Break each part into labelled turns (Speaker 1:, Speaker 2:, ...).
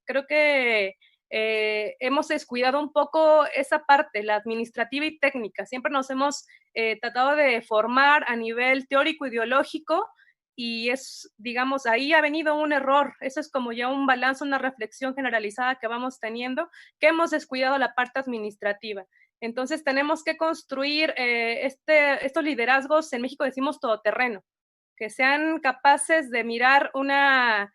Speaker 1: Creo que hemos descuidado un poco esa parte, la administrativa y técnica. Siempre nos hemos tratado de formar a nivel teórico, ideológico, y es, digamos, ahí ha venido un error. Eso es como ya un balance, una reflexión generalizada que vamos teniendo, que hemos descuidado la parte administrativa. Entonces tenemos que construir estos liderazgos, en México decimos todoterreno, que sean capaces de mirar una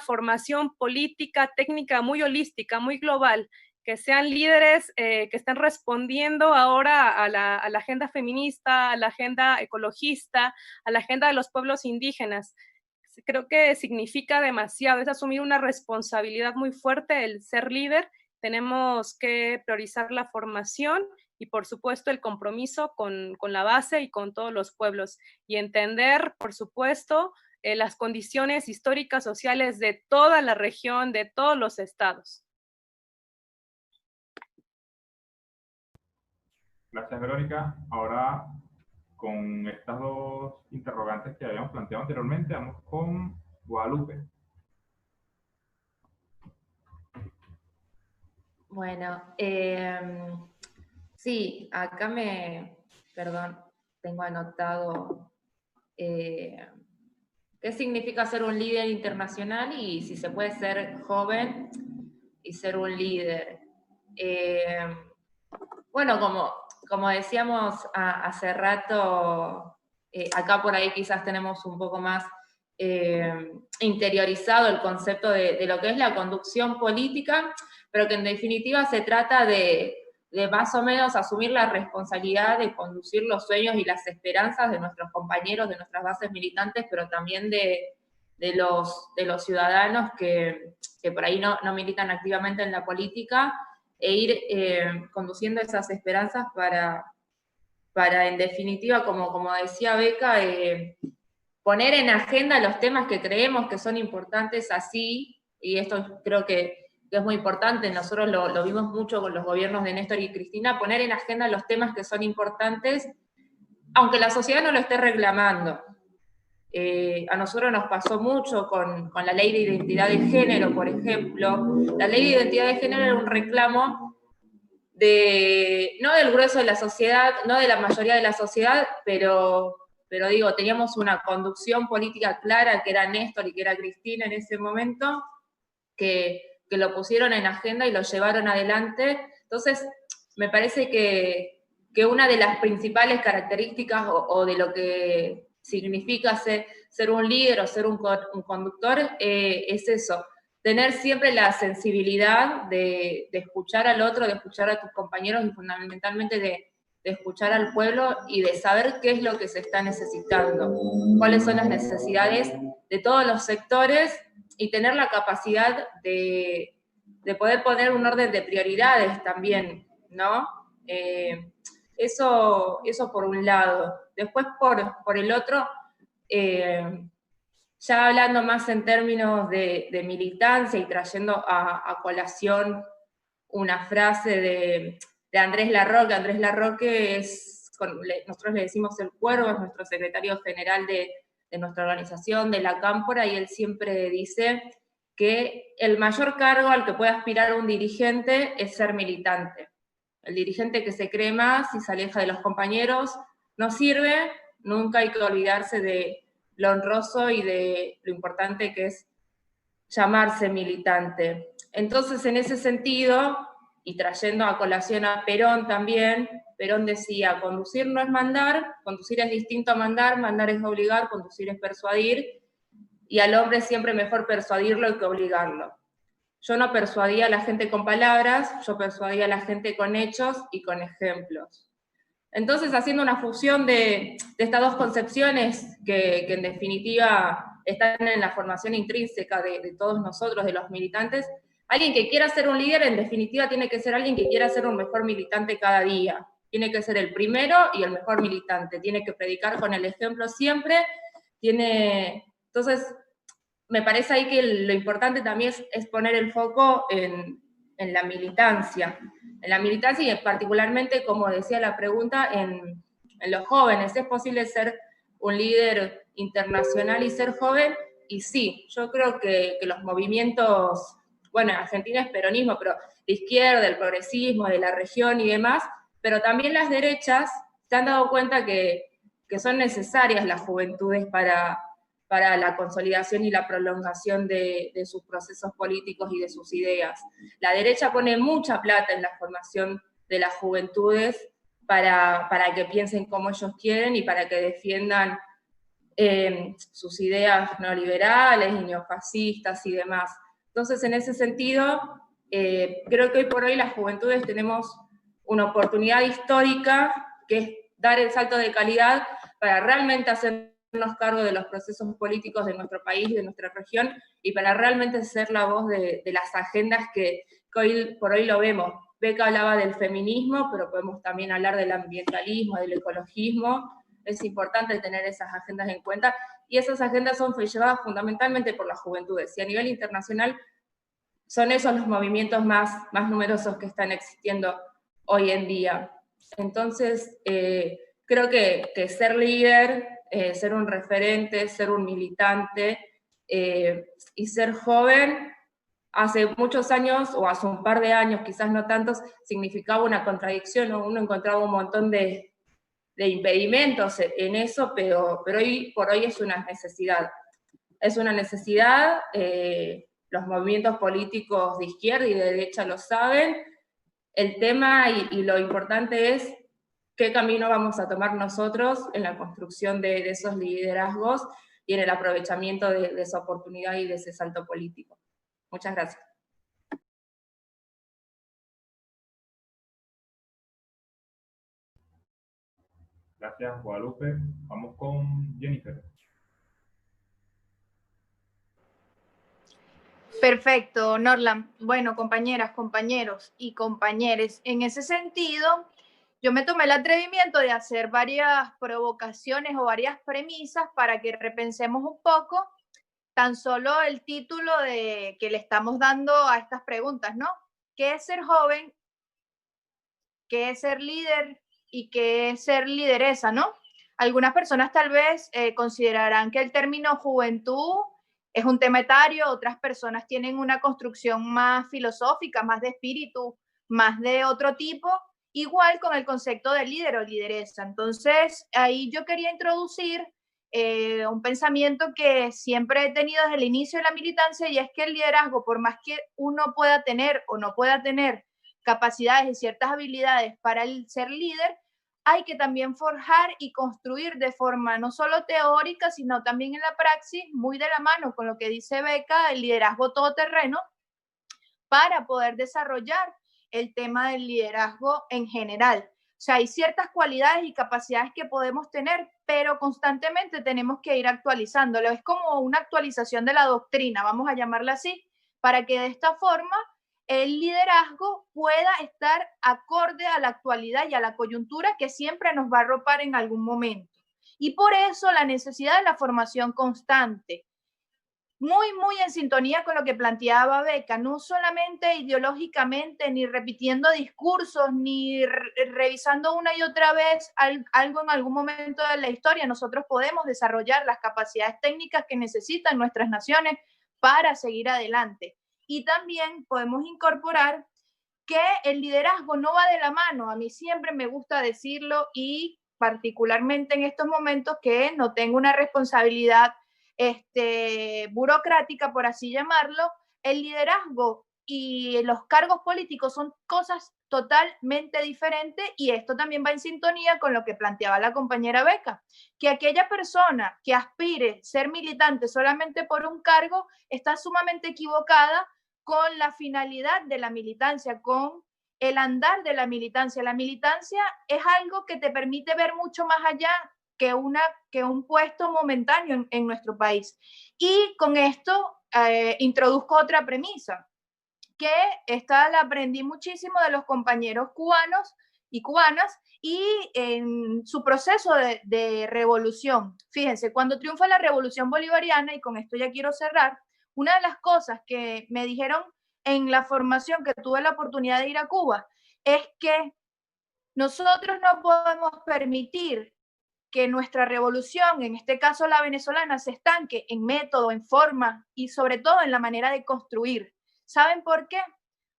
Speaker 1: formación política, técnica muy holística, muy global, que sean líderes que estén respondiendo ahora a la agenda feminista, a la agenda ecologista, a la agenda de los pueblos indígenas. Creo que significa demasiado, es asumir una responsabilidad muy fuerte el ser líder. Tenemos que priorizar la formación y, por supuesto, el compromiso con la base y con todos los pueblos, y entender, por supuesto, las condiciones históricas, sociales de toda la región, de todos los estados.
Speaker 2: Gracias, Verónica. Ahora, con estas dos interrogantes que habíamos planteado anteriormente, vamos con Guadalupe.
Speaker 3: Bueno, sí, acá tengo anotado qué significa ser un líder internacional y si se puede ser joven y ser un líder. Bueno, como decíamos hace rato, acá por ahí quizás tenemos un poco más interiorizado el concepto de lo que es la conducción política, pero que en definitiva se trata de más o menos asumir la responsabilidad de conducir los sueños y las esperanzas de nuestros compañeros, de nuestras bases militantes, pero también de los ciudadanos que por ahí no militan activamente en la política, e ir conduciendo esas esperanzas para en definitiva, como decía Beca, poner en agenda los temas que creemos que son importantes así, y esto creo que es muy importante, nosotros lo vimos mucho con los gobiernos de Néstor y Cristina, poner en agenda los temas que son importantes, aunque la sociedad no lo esté reclamando. A nosotros nos pasó mucho con la ley de identidad de género, por ejemplo. La ley de identidad de género era un reclamo no del grueso de la sociedad, no de la mayoría de la sociedad, pero digo, teníamos una conducción política clara, que era Néstor y que era Cristina en ese momento, que lo pusieron en agenda y lo llevaron adelante. Entonces, me parece que una de las principales características o de lo que significa ser un líder o ser un conductor es eso, tener siempre la sensibilidad de escuchar al otro, de escuchar a tus compañeros y fundamentalmente de escuchar al pueblo y de saber qué es lo que se está necesitando, cuáles son las necesidades de todos los sectores y tener la capacidad de poder poner un orden de prioridades también, ¿no? Eso por un lado. Después por el otro, ya hablando más en términos de militancia y trayendo a colación una frase de Andrés Larroque. Andrés Larroque nosotros le decimos el Cuervo, es nuestro secretario general de nuestra organización, de la Cámpora, y él siempre dice que el mayor cargo al que puede aspirar un dirigente es ser militante. El dirigente que se cree más y se aleja de los compañeros no sirve. Nunca hay que olvidarse de lo honroso y de lo importante que es llamarse militante. Entonces, en ese sentido, y trayendo a colación a Perón también, Perón decía, conducir no es mandar, conducir es distinto a mandar es obligar, conducir es persuadir, y al hombre siempre mejor persuadirlo que obligarlo. Yo no persuadía a la gente con palabras, yo persuadía a la gente con hechos y con ejemplos. Entonces, haciendo una fusión de estas dos concepciones que en definitiva están en la formación intrínseca de todos nosotros, de los militantes, alguien que quiera ser un líder, en definitiva, tiene que ser alguien que quiera ser un mejor militante cada día. Tiene que ser el primero y el mejor militante. Tiene que predicar con el ejemplo siempre. Entonces, me parece ahí que lo importante también es poner el foco en la militancia. En la militancia y particularmente, como decía la pregunta, en los jóvenes. ¿Es posible ser un líder internacional y ser joven? Y sí, yo creo que los movimientos bueno, en Argentina es peronismo, pero de izquierda, del progresismo, de la región y demás, pero también las derechas se han dado cuenta que son necesarias las juventudes para la consolidación y la prolongación de sus procesos políticos y de sus ideas. La derecha pone mucha plata en la formación de las juventudes para que piensen como ellos quieren y para que defiendan sus ideas neoliberales y neofascistas y demás. Entonces, en ese sentido, creo que hoy por hoy las juventudes tenemos una oportunidad histórica, que es dar el salto de calidad para realmente hacernos cargo de los procesos políticos de nuestro país, de nuestra región, y para realmente ser la voz de las agendas que hoy por hoy lo vemos. Beca hablaba del feminismo, pero podemos también hablar del ambientalismo, del ecologismo. Es importante tener esas agendas en cuenta, y esas agendas son llevadas fundamentalmente por las juventudes, y a nivel internacional son esos los movimientos más numerosos que están existiendo hoy en día. Entonces, creo que ser líder, ser un referente, ser un militante y ser joven, hace muchos años, o hace un par de años, quizás no tantos, significaba una contradicción, ¿no? Uno encontraba un montón de impedimentos en eso, pero hoy por hoy es una necesidad. Es una necesidad, los movimientos políticos de izquierda y de derecha lo saben. El tema y lo importante es qué camino vamos a tomar nosotros en la construcción de esos liderazgos y en el aprovechamiento de esa oportunidad y de ese salto político. Muchas gracias.
Speaker 2: Gracias, Guadalupe. Vamos con Jennifer.
Speaker 4: Perfecto, Norlan. Bueno, compañeras, compañeros y compañeres, en ese sentido, yo me tomé el atrevimiento de hacer varias provocaciones o varias premisas para que repensemos un poco tan solo el título de que le estamos dando a estas preguntas, ¿no? ¿Qué es ser joven? ¿Qué es ser líder? ¿Y qué es ser lideresa, no? Algunas personas tal vez considerarán que el término juventud es un tema etario, otras personas tienen una construcción más filosófica, más de espíritu, más de otro tipo, igual con el concepto de líder o lideresa. Entonces, ahí yo quería introducir un pensamiento que siempre he tenido desde el inicio de la militancia, y es que el liderazgo, por más que uno pueda tener o no pueda tener capacidades y ciertas habilidades para el ser líder, hay que también forjar y construir de forma no solo teórica, sino también en la praxis, muy de la mano con lo que dice Beca, el liderazgo todoterreno, para poder desarrollar el tema del liderazgo en general. O sea, hay ciertas cualidades y capacidades que podemos tener, pero constantemente tenemos que ir actualizándolo. Es como una actualización de la doctrina, vamos a llamarla así, para que de esta forma el liderazgo pueda estar acorde a la actualidad y a la coyuntura que siempre nos va a arropar en algún momento. Y por eso la necesidad de la formación constante, muy en sintonía con lo que planteaba Beca, no solamente ideológicamente, ni repitiendo discursos, ni revisando una y otra vez algo en algún momento de la historia. Nosotros podemos desarrollar las capacidades técnicas que necesitan nuestras naciones para seguir adelante. Y también podemos incorporar que el liderazgo no va de la mano. A mí siempre me gusta decirlo, y particularmente en estos momentos que no tengo una responsabilidad burocrática, por así llamarlo, el liderazgo y los cargos políticos son cosas totalmente diferentes, y esto también va en sintonía con lo que planteaba la compañera Beca, que aquella persona que aspire ser militante solamente por un cargo está sumamente equivocada con la finalidad de la militancia, con el andar de la militancia. La militancia es algo que te permite ver mucho más allá que un puesto momentáneo en nuestro país. Y con esto introduzco otra premisa, que esta la aprendí muchísimo de los compañeros cubanos y cubanas, y en su proceso de revolución. Fíjense, cuando triunfa la revolución bolivariana, y con esto ya quiero cerrar, una de las cosas que me dijeron en la formación que tuve la oportunidad de ir a Cuba es que nosotros no podemos permitir que nuestra revolución, en este caso la venezolana, se estanque en método, en forma y sobre todo en la manera de construir, ¿Saben por qué?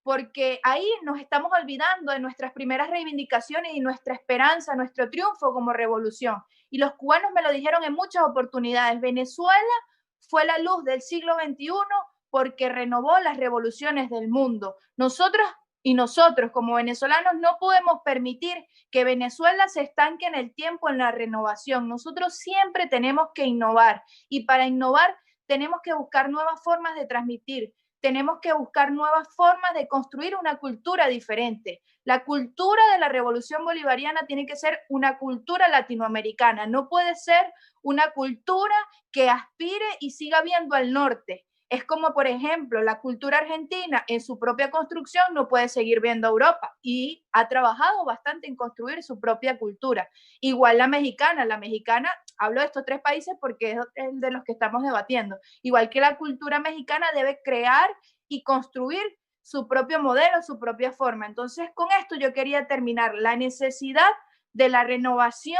Speaker 4: Porque ahí nos estamos olvidando de nuestras primeras reivindicaciones y nuestra esperanza, nuestro triunfo como revolución. Y los cubanos me lo dijeron en muchas oportunidades. Venezuela fue la luz del siglo XXI porque renovó las revoluciones del mundo. Nosotros como venezolanos no podemos permitir que Venezuela se estanque en el tiempo en la renovación. Nosotros siempre tenemos que innovar y para innovar tenemos que buscar nuevas formas de transmitir. Tenemos que buscar nuevas formas de construir una cultura diferente. La cultura de la revolución bolivariana tiene que ser una cultura latinoamericana, no puede ser una cultura que aspire y siga viendo al norte. Es como, por ejemplo, la cultura argentina en su propia construcción no puede seguir viendo a Europa y ha trabajado bastante en construir su propia cultura. Igual la mexicana, hablo de estos tres países porque es el de los que estamos debatiendo. Igual que la cultura mexicana debe crear y construir su propio modelo, su propia forma. Entonces, con esto yo quería terminar la necesidad de la renovación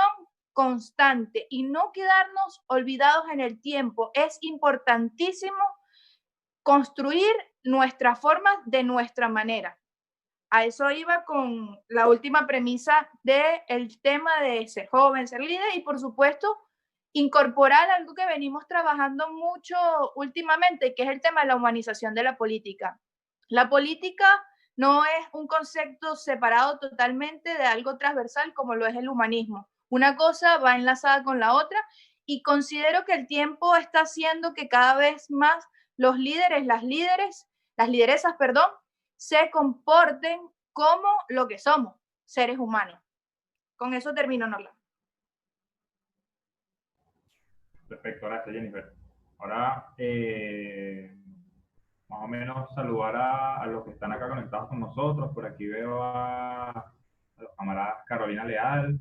Speaker 4: constante y no quedarnos olvidados en el tiempo. Es importantísimo construir nuestra forma de nuestra manera. A eso iba con la última premisa del tema de ser joven, ser líder y, por supuesto, incorporar algo que venimos trabajando mucho últimamente, que es el tema de la humanización de la política. La política no es un concepto separado totalmente de algo transversal como lo es el humanismo. Una cosa va enlazada con la otra y considero que el tiempo está haciendo que cada vez más los líderes, las lideresas, se comporten como lo que somos, seres humanos. Con eso termino, Norla.
Speaker 2: Perfecto, gracias Jennifer. Ahora, más o menos saludar a los que están acá conectados con nosotros. Por aquí veo a los camaradas Carolina Leal,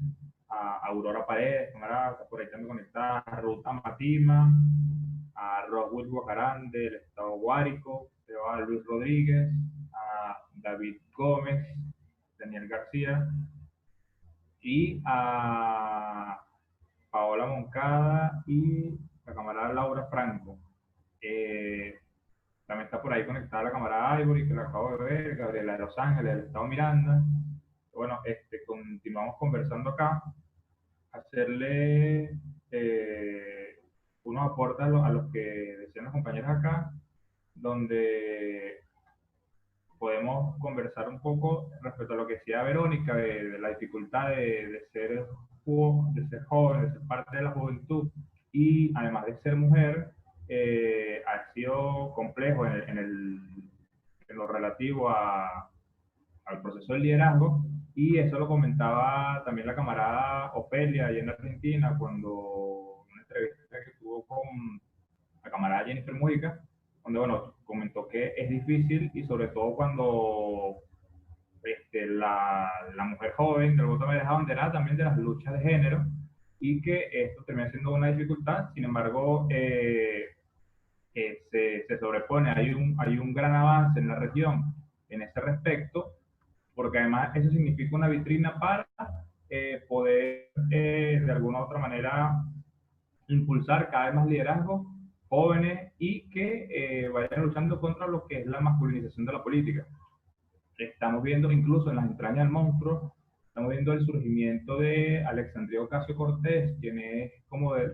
Speaker 2: a Aurora Paredes, camarada, por ahí también conectada, a Ruth Amatima, a Roswell Guajarán del estado Guárico, veo a Luis Rodríguez, a David Gómez, Daniel García y a Paola Moncada y la camarada Laura Franco. También está por ahí conectada la camarada Ivory, que la acabo de ver, Gabriela de Los Ángeles, del estado Miranda. Bueno, continuamos conversando acá. Hacerle unos aportes a los que decían los compañeros acá, donde podemos conversar un poco respecto a lo que decía Verónica, de la dificultad de ser joven, de ser parte de la juventud, y además de ser mujer, ha sido complejo en lo relativo al proceso del liderazgo, y eso lo comentaba también la camarada Ofelia allá en Argentina, cuando una entrevista que tuvo con la camarada Jennifer Mujica, donde, bueno, comentó que es difícil, y sobre todo cuando la mujer joven del voto me deja bandera también de las luchas de género, y que esto termina siendo una dificultad. Sin embargo, se sobrepone, hay un gran avance en la región en ese respecto, porque además eso significa una vitrina para poder de alguna u otra manera impulsar cada vez más liderazgos jóvenes y que vayan luchando contra lo que es la masculinización de la política. Estamos viendo incluso en las entrañas del monstruo, estamos viendo el surgimiento de Alexandria Ocasio-Cortez, quien es como la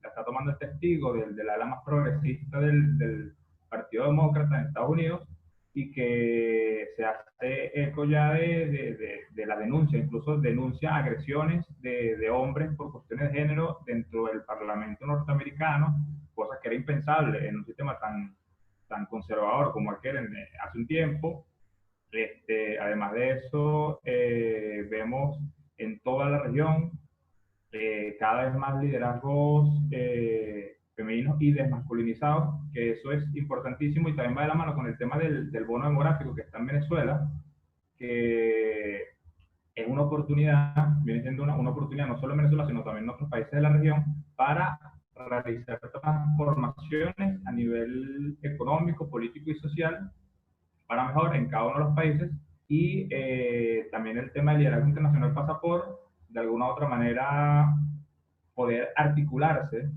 Speaker 2: está tomando el testigo del ala más progresista del Partido Demócrata en Estados Unidos, y que se hace eco ya de la denuncia, incluso denuncia agresiones de hombres por cuestiones de género dentro del Parlamento norteamericano, cosa que era impensable en un sistema tan conservador como aquel hace un tiempo. Además de eso, vemos en toda la región cada vez más liderazgos femeninos y desmasculinizados, que eso es importantísimo, y también va de la mano con el tema del bono demográfico que está en Venezuela, que es una oportunidad, viene siendo una oportunidad no solo en Venezuela, sino también en otros países de la región, para realizar transformaciones a nivel económico, político y social, para mejor en cada uno de los países. Y también el tema del liderazgo internacional pasa por, de alguna u otra manera, poder articularse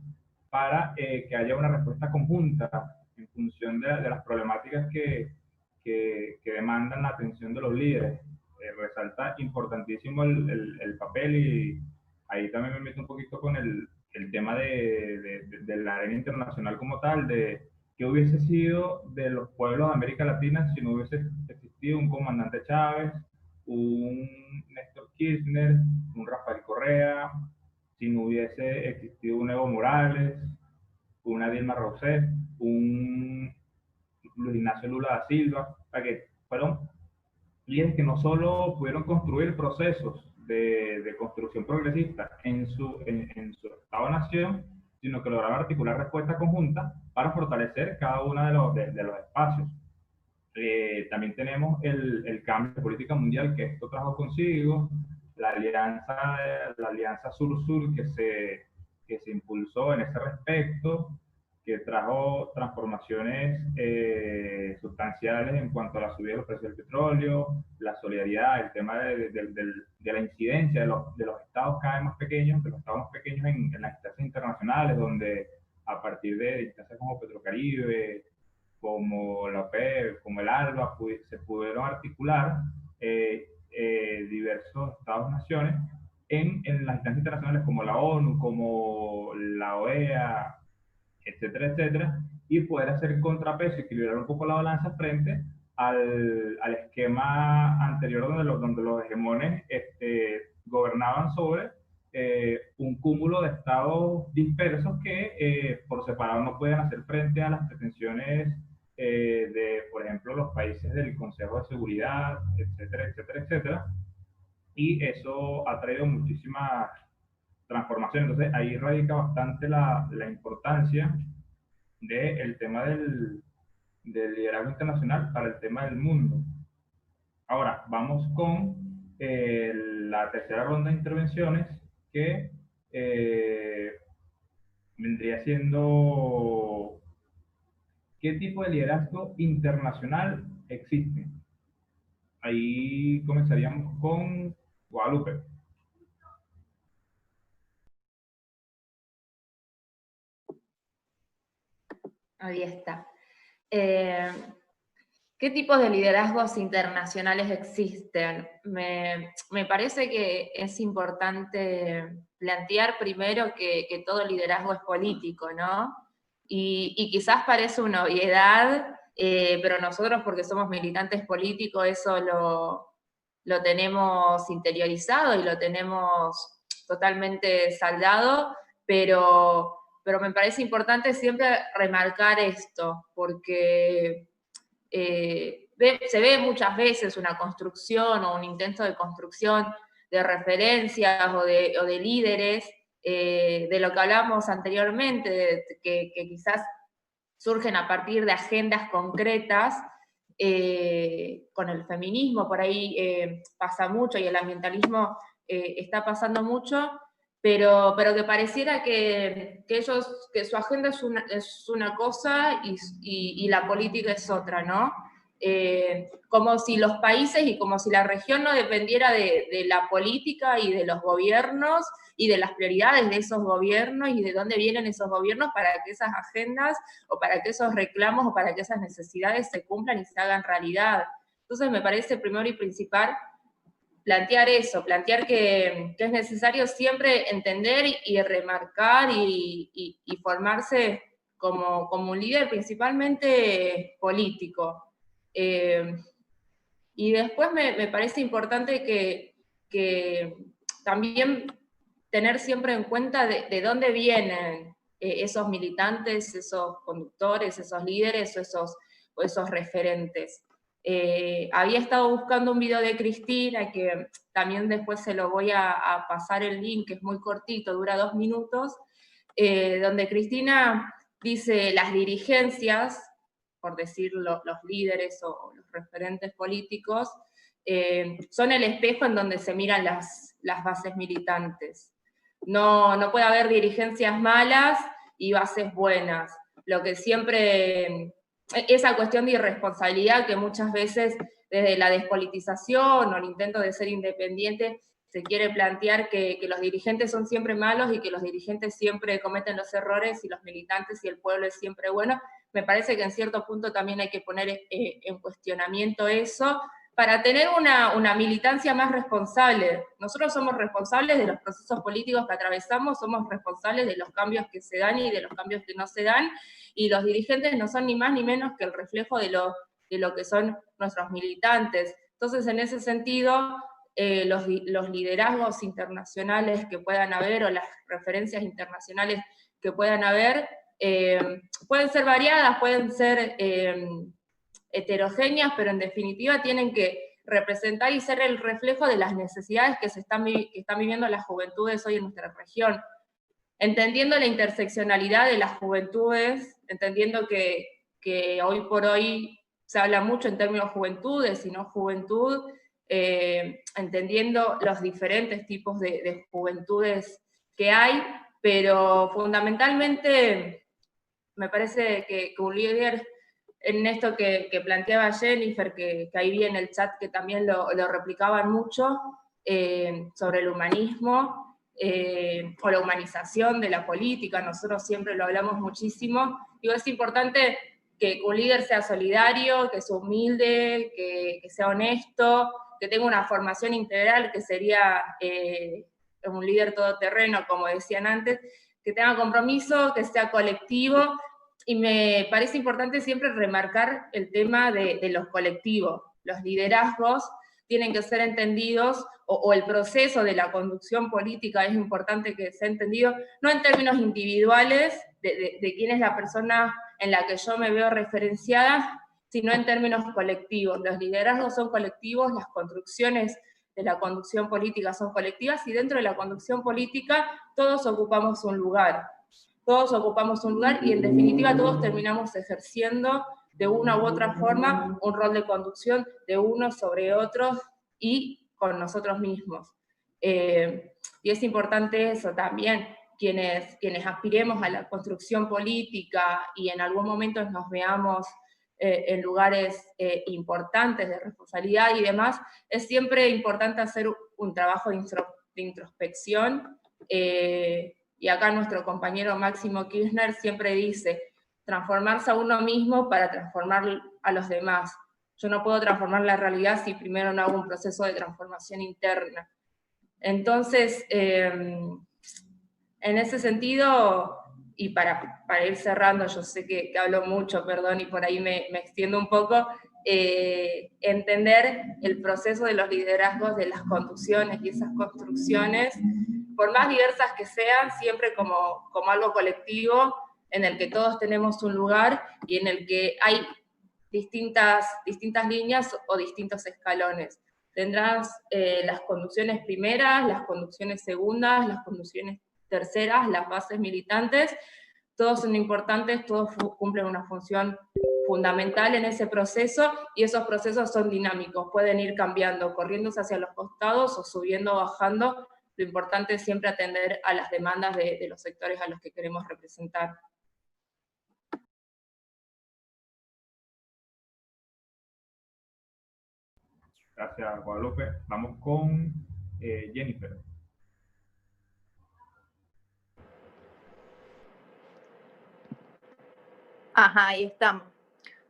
Speaker 2: para que haya una respuesta conjunta en función de las problemáticas que que demandan la atención de los líderes. Resalta importantísimo el papel, y ahí también me meto un poquito con el tema de la arena internacional como tal, de qué hubiese sido de los pueblos de América Latina si no hubiese existido un comandante Chávez, un Néstor Kirchner, un Rafael Correa, si no hubiese existido un Evo Morales, una Dilma Rousseff, un Luis Ignacio Lula da Silva, o sea, que fueron líderes que no solo pudieron construir procesos de construcción progresista en su Estado-nación, sino que lograron articular respuestas conjuntas para fortalecer cada uno de los espacios. También tenemos el cambio de política mundial que esto trajo consigo, la alianza Sur-Sur que se impulsó en ese respecto, que trajo transformaciones sustanciales en cuanto a la subida de los precios del petróleo, la solidaridad, el tema de la incidencia de los estados cada vez más pequeños, de los estados más pequeños en las instancias internacionales, donde a partir de instancias como Petrocaribe, como la OPEP, como el ALBA, se pudieron articular diversos estados-naciones en las instancias internacionales como la ONU, como la OEA, etcétera, etcétera, y poder hacer contrapeso y equilibrar un poco la balanza frente al esquema anterior donde los hegemones gobernaban sobre un cúmulo de estados dispersos que por separado no pueden hacer frente a las pretensiones de, por ejemplo, los países del Consejo de Seguridad, etcétera, etcétera, etcétera, y eso ha traído muchísimas transformación. Entonces ahí radica bastante la importancia del tema del liderazgo internacional para el tema del mundo. Ahora vamos con la tercera ronda de intervenciones, que vendría siendo ¿qué tipo de liderazgo internacional existe? Ahí comenzaríamos con Guadalupe.
Speaker 3: Ahí está. ¿Qué tipos de liderazgos internacionales existen? Me parece que es importante plantear primero que todo liderazgo es político, ¿no? Y quizás parece una obviedad, pero nosotros, porque somos militantes políticos, eso lo tenemos interiorizado y lo tenemos totalmente saldado, pero me parece importante siempre remarcar esto, porque se ve muchas veces una construcción o un intento de construcción de referencias o de líderes, de lo que hablamos anteriormente, que quizás surgen a partir de agendas concretas. Con el feminismo por ahí pasa mucho, y el ambientalismo está pasando mucho, pero que pareciera que su agenda es una cosa y la política es otra, ¿no? Como si los países y como si la región no dependiera de la política y de los gobiernos y de las prioridades de esos gobiernos y de dónde vienen esos gobiernos para que esas agendas o para que esos reclamos o para que esas necesidades se cumplan y se hagan realidad. Entonces me parece primero y principal plantear eso, plantear que es necesario siempre entender y remarcar y formarse como un líder principalmente político. Y después me parece importante que también tener siempre en cuenta de dónde vienen esos militantes, esos conductores, esos líderes o esos referentes. Había estado buscando un video de Cristina, que también después se lo voy a pasar el link, que es muy cortito, dura 2 minutos, donde Cristina dice: las dirigencias, por decir los líderes o los referentes políticos, son el espejo en donde se miran las bases militantes. No puede haber dirigencias malas y bases buenas. Lo que siempre, esa cuestión de irresponsabilidad que muchas veces desde la despolitización o el intento de ser independiente se quiere plantear que los dirigentes son siempre malos y que los dirigentes siempre cometen los errores y los militantes y el pueblo es siempre bueno, me parece que en cierto punto también hay que poner en cuestionamiento eso, para tener una militancia más responsable. Nosotros somos responsables de los procesos políticos que atravesamos, somos responsables de los cambios que se dan y de los cambios que no se dan, y los dirigentes no son ni más ni menos que el reflejo de lo que son nuestros militantes. Entonces, en ese sentido, los liderazgos internacionales que puedan haber, o las referencias internacionales que puedan haber, pueden ser variadas, pueden ser heterogéneas, pero en definitiva tienen que representar y ser el reflejo de las necesidades que están viviendo las juventudes hoy en nuestra región. Entendiendo la interseccionalidad de las juventudes, entendiendo que hoy por hoy se habla mucho en términos juventudes y no juventud, entendiendo los diferentes tipos de juventudes que hay, pero fundamentalmente me parece que un líder, en esto que planteaba Jennifer, que ahí vi en el chat que también lo replicaban mucho, sobre el humanismo, o la humanización de la política, nosotros siempre lo hablamos muchísimo. Digo, es importante que un líder sea solidario, que sea humilde, que sea honesto, que tenga una formación integral, que sería un líder todoterreno, como decían antes, que tenga compromiso, que sea colectivo. Y me parece importante siempre remarcar el tema de los colectivos. Los liderazgos tienen que ser entendidos, o el proceso de la conducción política es importante que sea entendido, no en términos individuales, de quién es la persona en la que yo me veo referenciada, sino en términos colectivos. Los liderazgos son colectivos, las construcciones de la conducción política son colectivas, y dentro de la conducción política todos ocupamos un lugar. Todos ocupamos un lugar y en definitiva todos terminamos ejerciendo de una u otra forma un rol de conducción de unos sobre otros y con nosotros mismos. Y es importante eso también, quienes aspiremos a la construcción política y en algún momento nos veamos en lugares importantes de responsabilidad y demás, es siempre importante hacer un trabajo de introspección. Y acá nuestro compañero Máximo Kirchner siempre dice, transformarse a uno mismo para transformar a los demás. Yo no puedo transformar la realidad si primero no hago un proceso de transformación interna. Entonces, en ese sentido, y para ir cerrando, yo sé que hablo mucho, perdón, y por ahí me extiendo un poco, entender el proceso de los liderazgos, de las conducciones y esas construcciones, por más diversas que sean, siempre como algo colectivo, en el que todos tenemos un lugar y en el que hay distintas líneas o distintos escalones. Tendrás las conducciones primeras, las conducciones segundas, las conducciones terceras, las bases militantes, todos son importantes, todos cumplen una función fundamental en ese proceso, y esos procesos son dinámicos, pueden ir cambiando, corriéndose hacia los costados o subiendo o bajando. Lo importante es siempre atender a las demandas de los sectores a los que queremos representar.
Speaker 2: Gracias, Guadalupe. Vamos con Jennifer.
Speaker 4: Ajá, ahí estamos.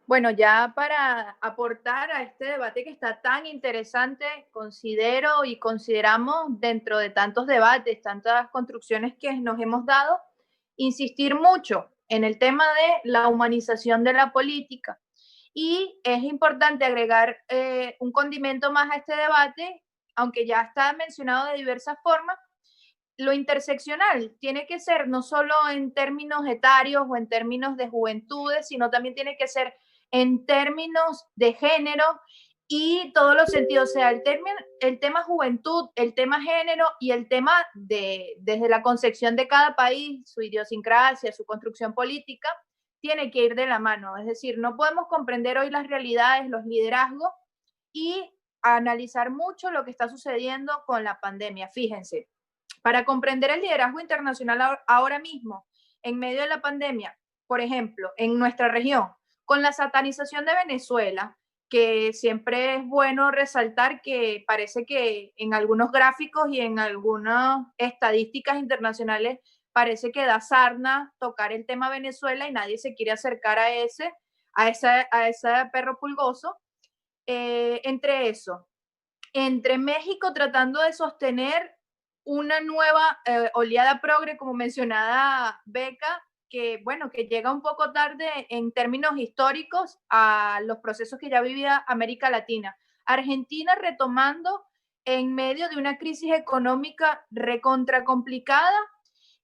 Speaker 4: Bueno, ya para aportar a este debate que está tan interesante, considero y consideramos dentro de tantos debates, tantas construcciones que nos hemos dado, insistir mucho en el tema de la humanización de la política. Y es importante agregar un condimento más a este debate, aunque ya está mencionado de diversas formas. Lo interseccional tiene que ser no solo en términos etarios o en términos de juventudes, sino también tiene que ser en términos de género y todos los sentidos, o sea, el tema juventud, el tema género y el tema desde la concepción de cada país, su idiosincrasia, su construcción política, tiene que ir de la mano. Es decir, no podemos comprender hoy las realidades, los liderazgos y analizar mucho lo que está sucediendo con la pandemia. Fíjense, para comprender el liderazgo internacional ahora mismo, en medio de la pandemia, por ejemplo, en nuestra región, con la satanización de Venezuela, que siempre es bueno resaltar que parece que en algunos gráficos y en algunas estadísticas internacionales parece que da sarna tocar el tema Venezuela y nadie se quiere acercar a ese perro pulgoso. Entre eso, entre México tratando de sostener una nueva oleada progre, como mencionada Beca, que bueno, que llega un poco tarde en términos históricos a los procesos que ya vivía América Latina. Argentina retomando en medio de una crisis económica recontra complicada,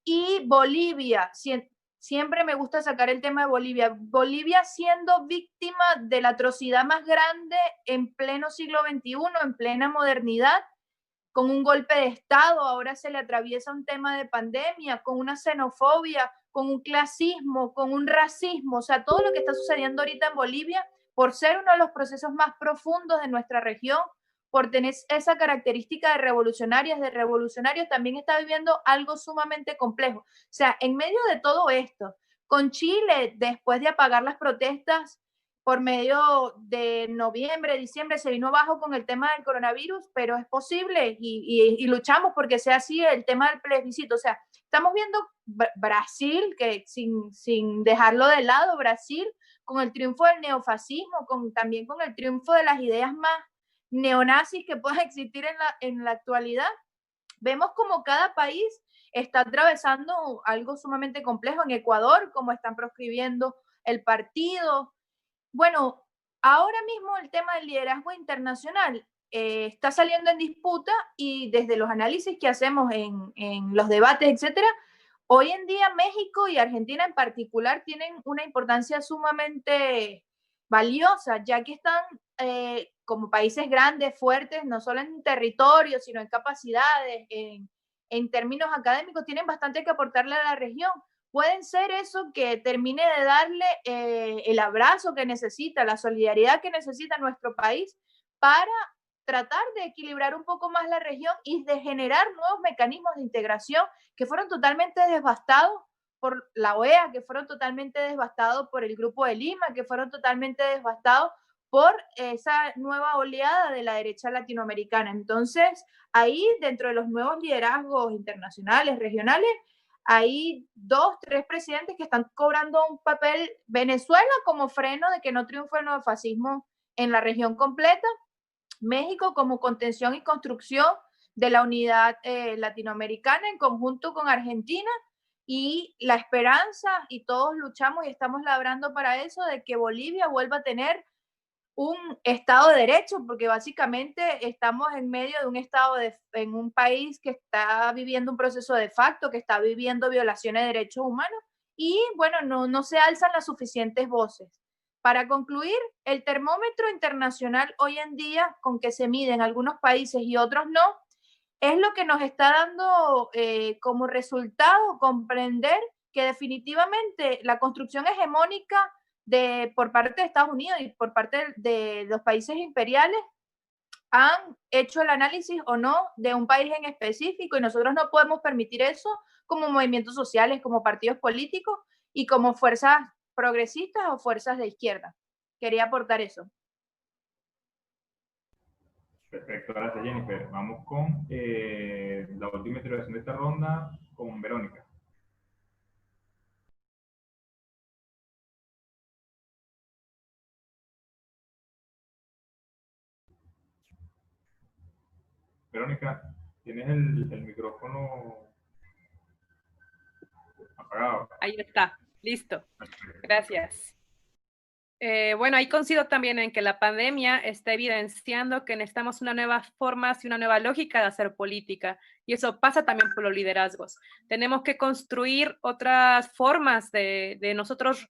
Speaker 4: y Bolivia, siempre me gusta sacar el tema de Bolivia, Bolivia siendo víctima de la atrocidad más grande en pleno siglo XXI, en plena modernidad, con un golpe de Estado, ahora se le atraviesa un tema de pandemia, con una xenofobia, con un clasismo, con un racismo, o sea, todo lo que está sucediendo ahorita en Bolivia, por ser uno de los procesos más profundos de nuestra región, por tener esa característica de revolucionarios, también está viviendo algo sumamente complejo. O sea, en medio de todo esto, con Chile, después de apagar las protestas por medio de noviembre, diciembre, se vino abajo con el tema del coronavirus, pero es posible y luchamos porque sea así el tema del plebiscito. O sea, estamos viendo Brasil, que sin dejarlo de lado, Brasil, con el triunfo del neofascismo, también con el triunfo de las ideas más neonazis que puedan existir en la actualidad. Vemos como cada país está atravesando algo sumamente complejo. En Ecuador, como están proscribiendo el partido. Bueno, ahora mismo el tema del liderazgo internacional está saliendo en disputa, y desde los análisis que hacemos en los debates, etcétera, hoy en día México y Argentina en particular tienen una importancia sumamente valiosa, ya que están como países grandes, fuertes, no solo en territorio, sino en capacidades, en términos académicos, tienen bastante que aportarle a la región. Pueden ser eso que termine de darle el abrazo que necesita, la solidaridad que necesita nuestro país para tratar de equilibrar un poco más la región y de generar nuevos mecanismos de integración que fueron totalmente devastados por la OEA, que fueron totalmente devastados por el Grupo de Lima, que fueron totalmente devastados por esa nueva oleada de la derecha latinoamericana. Entonces, ahí dentro de los nuevos liderazgos internacionales, regionales, hay 2, 3 presidentes que están cobrando un papel. Venezuela como freno de que no triunfe el neofascismo en la región completa, México como contención y construcción de la unidad latinoamericana en conjunto con Argentina, y la esperanza, y todos luchamos y estamos labrando para eso, de que Bolivia vuelva a tener un Estado de Derecho, porque básicamente estamos en medio de un en un país que está viviendo un proceso de facto, que está viviendo violaciones de derechos humanos, y bueno, no se alzan las suficientes voces. Para concluir, el termómetro internacional hoy en día, con que se mide en algunos países y otros no, es lo que nos está dando como resultado comprender que definitivamente la construcción hegemónica por parte de Estados Unidos y por parte de los países imperiales han hecho el análisis o no de un país en específico, y nosotros no podemos permitir eso como movimientos sociales, como partidos políticos y como fuerzas progresistas o fuerzas de izquierda. Quería aportar eso.
Speaker 2: Perfecto, gracias Jennifer. Vamos con la última intervención de esta ronda con Verónica. Verónica, ¿tienes el micrófono apagado?
Speaker 1: Ahí está, listo. Gracias. Bueno, ahí coincido también en que la pandemia está evidenciando que necesitamos una nueva forma y una nueva lógica de hacer política, y eso pasa también por los liderazgos. Tenemos que construir otras formas de nosotros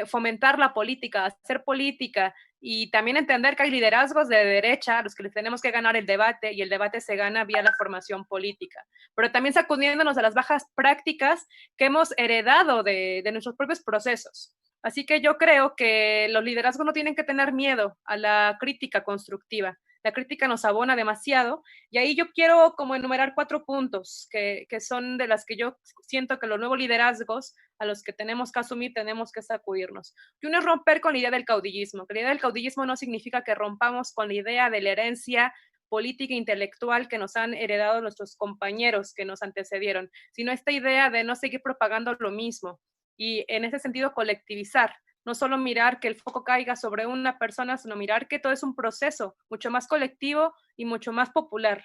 Speaker 1: fomentar la política, hacer política, y también entender que hay liderazgos de derecha a los que les tenemos que ganar el debate, y el debate se gana vía la formación política, pero también sacudiéndonos de las bajas prácticas que hemos heredado de nuestros propios procesos. Así que yo creo que los liderazgos no tienen que tener miedo a la crítica constructiva. La crítica nos abona demasiado, y ahí yo quiero como enumerar 4 puntos que son de las que yo siento que los nuevos liderazgos a los que tenemos que asumir, tenemos que sacudirnos. Y uno es romper con la idea del caudillismo, que la idea del caudillismo no significa que rompamos con la idea de la herencia política e intelectual que nos han heredado nuestros compañeros que nos antecedieron, sino esta idea de no seguir propagando lo mismo y en ese sentido colectivizar, no solo mirar que el foco caiga sobre una persona, sino mirar que todo es un proceso mucho más colectivo y mucho más popular.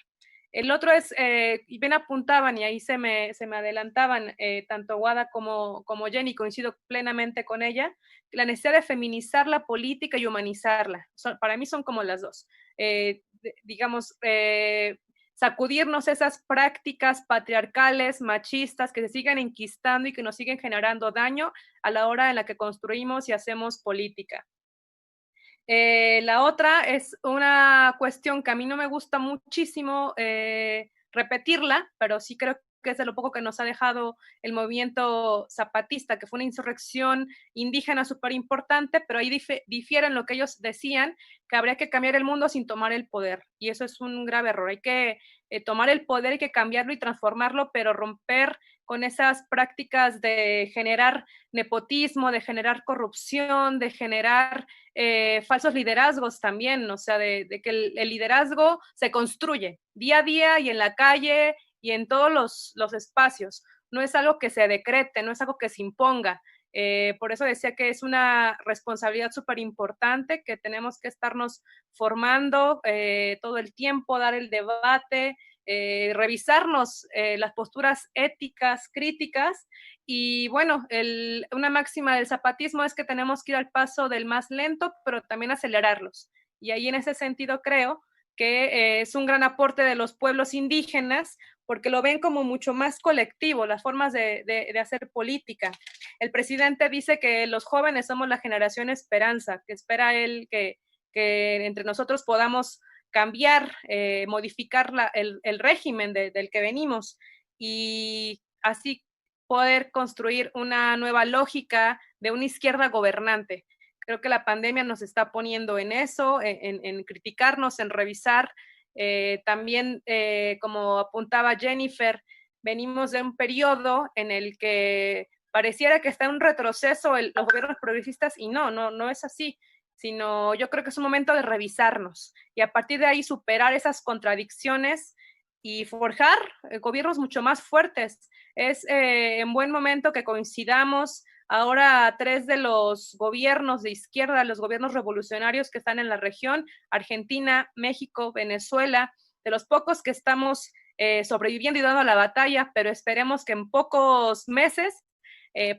Speaker 1: El otro es, y bien apuntaban, y ahí se me adelantaban, tanto Guada como Jenny, coincido plenamente con ella, la necesidad de feminizar la política y humanizarla. Para mí son como las dos. Digamos, sacudirnos esas prácticas patriarcales, machistas, que se siguen enquistando y que nos siguen generando daño a la hora en la que construimos y hacemos política. La otra es una cuestión que a mí no me gusta muchísimo repetirla, pero sí creo que es de lo poco que nos ha dejado el movimiento zapatista, que fue una insurrección indígena súper importante, pero ahí difieren lo que ellos decían, que habría que cambiar el mundo sin tomar el poder, y eso es un grave error. Hay que tomar el poder, hay que cambiarlo y transformarlo, pero romper con esas prácticas de generar nepotismo, de generar corrupción, de generar falsos liderazgos también, o sea, de que el liderazgo se construye día a día y en la calle y en todos los espacios. No es algo que se decrete, no es algo que se imponga. Por eso decía que es una responsabilidad súper importante, que tenemos que estarnos formando todo el tiempo, dar el debate, revisarnos las posturas éticas, críticas, y bueno, una máxima del zapatismo es que tenemos que ir al paso del más lento, pero también acelerarlos. Y ahí en ese sentido creo que es un gran aporte de los pueblos indígenas, porque lo ven como mucho más colectivo, las formas de hacer política. El presidente dice que los jóvenes somos la generación esperanza, que espera él que entre nosotros podamos cambiar, modificar el régimen del que venimos y así poder construir una nueva lógica de una izquierda gobernante. Creo que la pandemia nos está poniendo en eso, en criticarnos, en revisar. También, como apuntaba Jennifer, venimos de un periodo en el que pareciera que está en un retroceso los gobiernos progresistas y no es así, sino yo creo que es un momento de revisarnos y a partir de ahí superar esas contradicciones y forjar gobiernos mucho más fuertes. Es en buen momento que coincidamos ahora tres de los gobiernos de izquierda, los gobiernos revolucionarios que están en la región, Argentina, México, Venezuela, de los pocos que estamos sobreviviendo y dando la batalla, pero esperemos que en pocos meses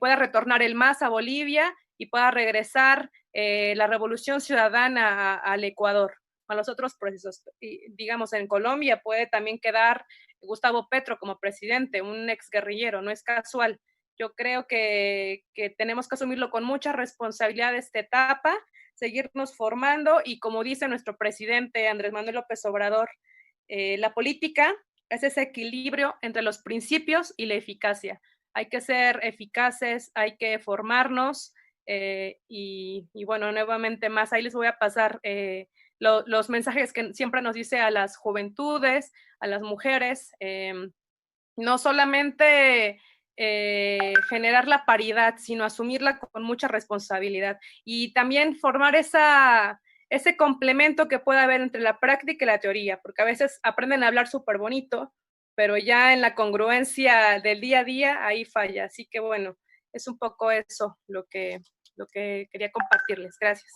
Speaker 1: pueda retornar el MAS a Bolivia y pueda regresar la revolución ciudadana al Ecuador, a los otros procesos. Y, digamos, en Colombia puede también quedar Gustavo Petro como presidente, un exguerrillero, no es casual. Yo creo que tenemos que asumirlo con mucha responsabilidad esta etapa, seguirnos formando y como dice nuestro presidente Andrés Manuel López Obrador, la política es ese equilibrio entre los principios y la eficacia. Hay que ser eficaces, hay que formarnos y bueno, nuevamente más, ahí les voy a pasar los mensajes que siempre nos dice a las juventudes, a las mujeres, no solamente generar la paridad, sino asumirla con mucha responsabilidad y también formar ese complemento que puede haber entre la práctica y la teoría, porque a veces aprenden a hablar súper bonito, pero ya en la congruencia del día a día, ahí falla. Así que bueno, es un poco eso lo que quería compartirles. Gracias.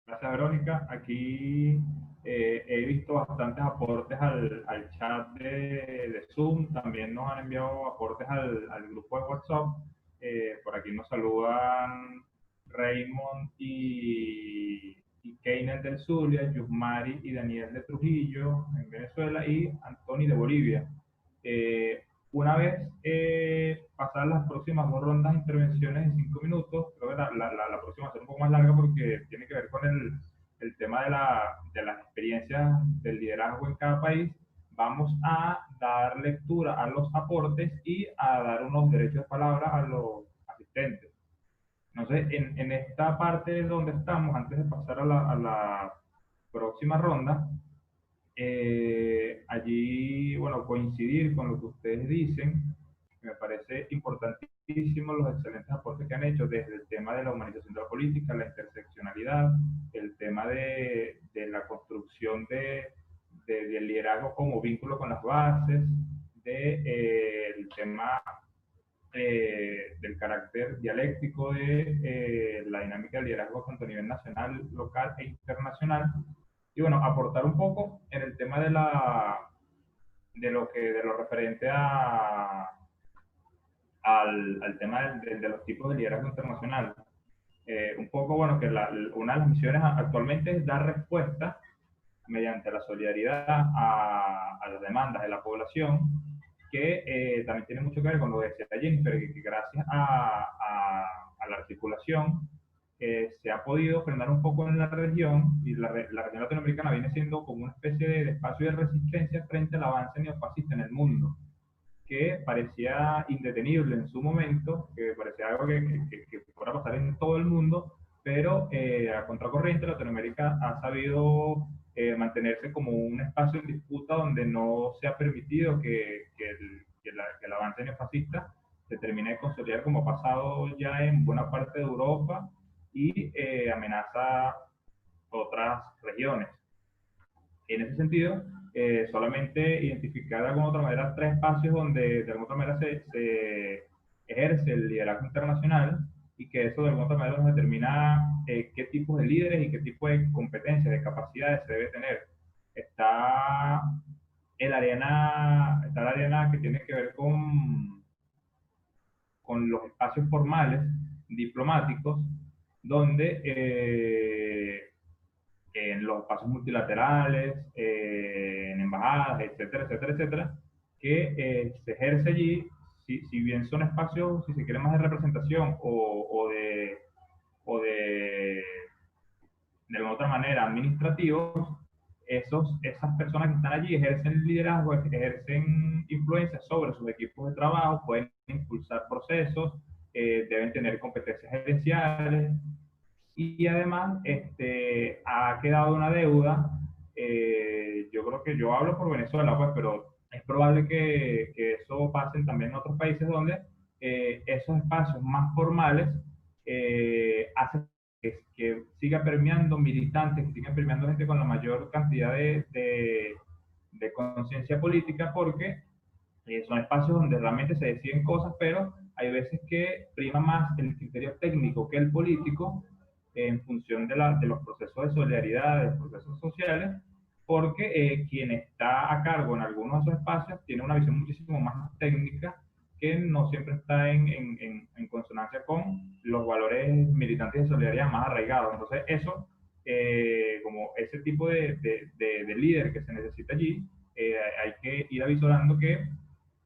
Speaker 2: Gracias, Verónica. Aquí he visto bastantes aportes al chat de Zoom. También nos han enviado aportes al grupo de WhatsApp. Por aquí nos saludan Raymond y Keiner del Zulia, Yusmari y Daniel de Trujillo en Venezuela y Antoni de Bolivia. Una vez pasar las próximas dos rondas de intervenciones en 5 minutos, creo que la próxima va a ser un poco más larga porque tiene que ver con el tema de las experiencias del liderazgo en cada país. Vamos a dar lectura a los aportes y a dar unos derechos de palabra a los asistentes. Entonces, en esta parte donde estamos, antes de pasar a la próxima ronda, allí, bueno, coincidir con lo que ustedes dicen, me parece importantísimo los excelentes aportes que han hecho desde el tema de la humanización de la política, la interseccionalidad, el tema de la construcción del liderazgo como vínculo con las bases, el tema del carácter dialéctico de la dinámica del liderazgo tanto a nivel nacional, local e internacional. Y bueno, aportar un poco en el tema de lo referente al tema de los tipos de liderazgo internacional. Un poco, bueno, que una de las misiones actualmente es dar respuesta mediante la solidaridad a las demandas de la población, que también tiene mucho que ver con lo que decía Jennifer, que gracias a la articulación se ha podido frenar un poco en la región, y la región latinoamericana viene siendo como una especie de espacio de resistencia frente al avance neofascista en el mundo, que parecía indetenible en su momento, que parecía algo que fuera a pasar en todo el mundo, pero a contracorriente Latinoamérica ha sabido mantenerse como un espacio en disputa donde no se ha permitido que el avance neofascista se termine de consolidar, como ha pasado ya en buena parte de Europa y amenaza otras regiones. En ese sentido, solamente identificar de alguna otra manera 3 espacios donde de alguna otra manera se ejerce el liderazgo internacional, y que eso de alguna otra manera nos determina qué tipos de líderes y qué tipo de competencias, de capacidades se debe tener. Está la arena que tiene que ver con los espacios formales diplomáticos, donde en los espacios multilaterales, en embajadas, etcétera, etcétera, etcétera, que se ejerce allí, si bien son espacios, si se quiere, más de representación o de alguna otra manera administrativos, esas personas que están allí ejercen liderazgo, ejercen influencia sobre sus equipos de trabajo, pueden impulsar procesos, deben tener competencias gerenciales, y además ha quedado una deuda. Yo creo que yo hablo por Venezuela, pues, pero es probable que eso pase también en otros países donde esos espacios más formales hacen que siga permeando militantes, que siga permeando gente con la mayor cantidad de conciencia política, porque son espacios donde realmente se deciden cosas, pero hay veces que prima más el criterio técnico que el político, en función de los procesos de solidaridad, de los procesos sociales, porque quien está a cargo en algunos de esos espacios tiene una visión muchísimo más técnica, que no siempre está en consonancia con los valores militantes de solidaridad más arraigados. Entonces eso, como ese tipo de líder que se necesita allí, hay que ir avisorando que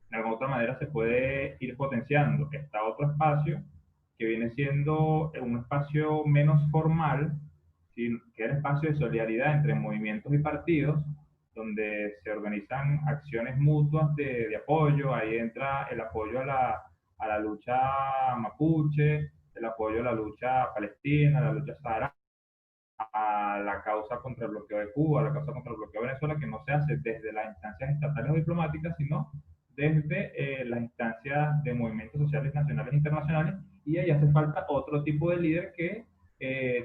Speaker 2: de alguna otra manera se puede ir potenciando. Está otro espacio que viene siendo un espacio menos formal, ¿sí?, que es el espacio de solidaridad entre movimientos y partidos, donde se organizan acciones mutuas de apoyo. Ahí entra el apoyo a la lucha mapuche, el apoyo a la lucha palestina, a la lucha saharaui, a la causa contra el bloqueo de Cuba, a la causa contra el bloqueo de Venezuela, que no se hace desde las instancias estatales o diplomáticas, sino desde las instancias de movimientos sociales nacionales e internacionales. Y ahí hace falta otro tipo de líder que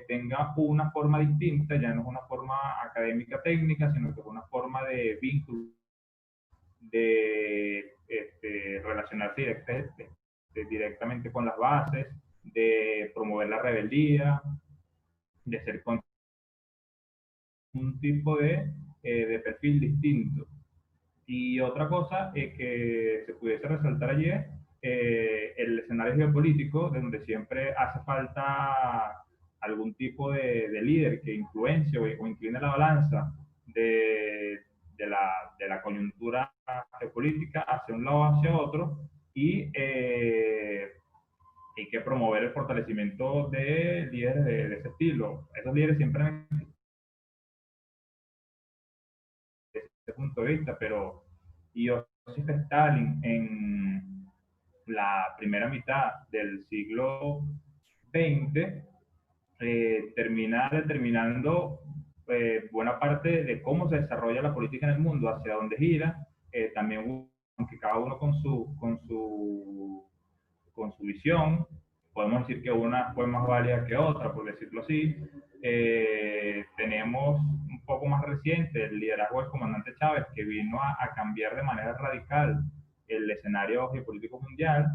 Speaker 2: tenga una forma distinta, ya no es una forma académica técnica, sino que es una forma de vínculo, de relacionarse directamente con las bases, de promover la rebeldía, de ser un tipo de perfil distinto. Y otra cosa que se pudiese resaltar allí es el escenario geopolítico, donde siempre hace falta algún tipo de líder que influencie o incline la balanza de la coyuntura geopolítica hacia un lado o hacia otro, y hay que promover el fortalecimiento de líderes de ese estilo. Esos líderes siempre han existido desde ese punto de vista, pero Joseph Stalin, en la primera mitad del siglo XX, termina determinando buena parte de cómo se desarrolla la política en el mundo, hacia dónde gira. También, aunque cada uno con su visión, podemos decir que una fue más válida que otra, por decirlo así. Tenemos un poco más reciente el liderazgo del comandante Chávez, que vino a cambiar de manera radical el escenario geopolítico mundial,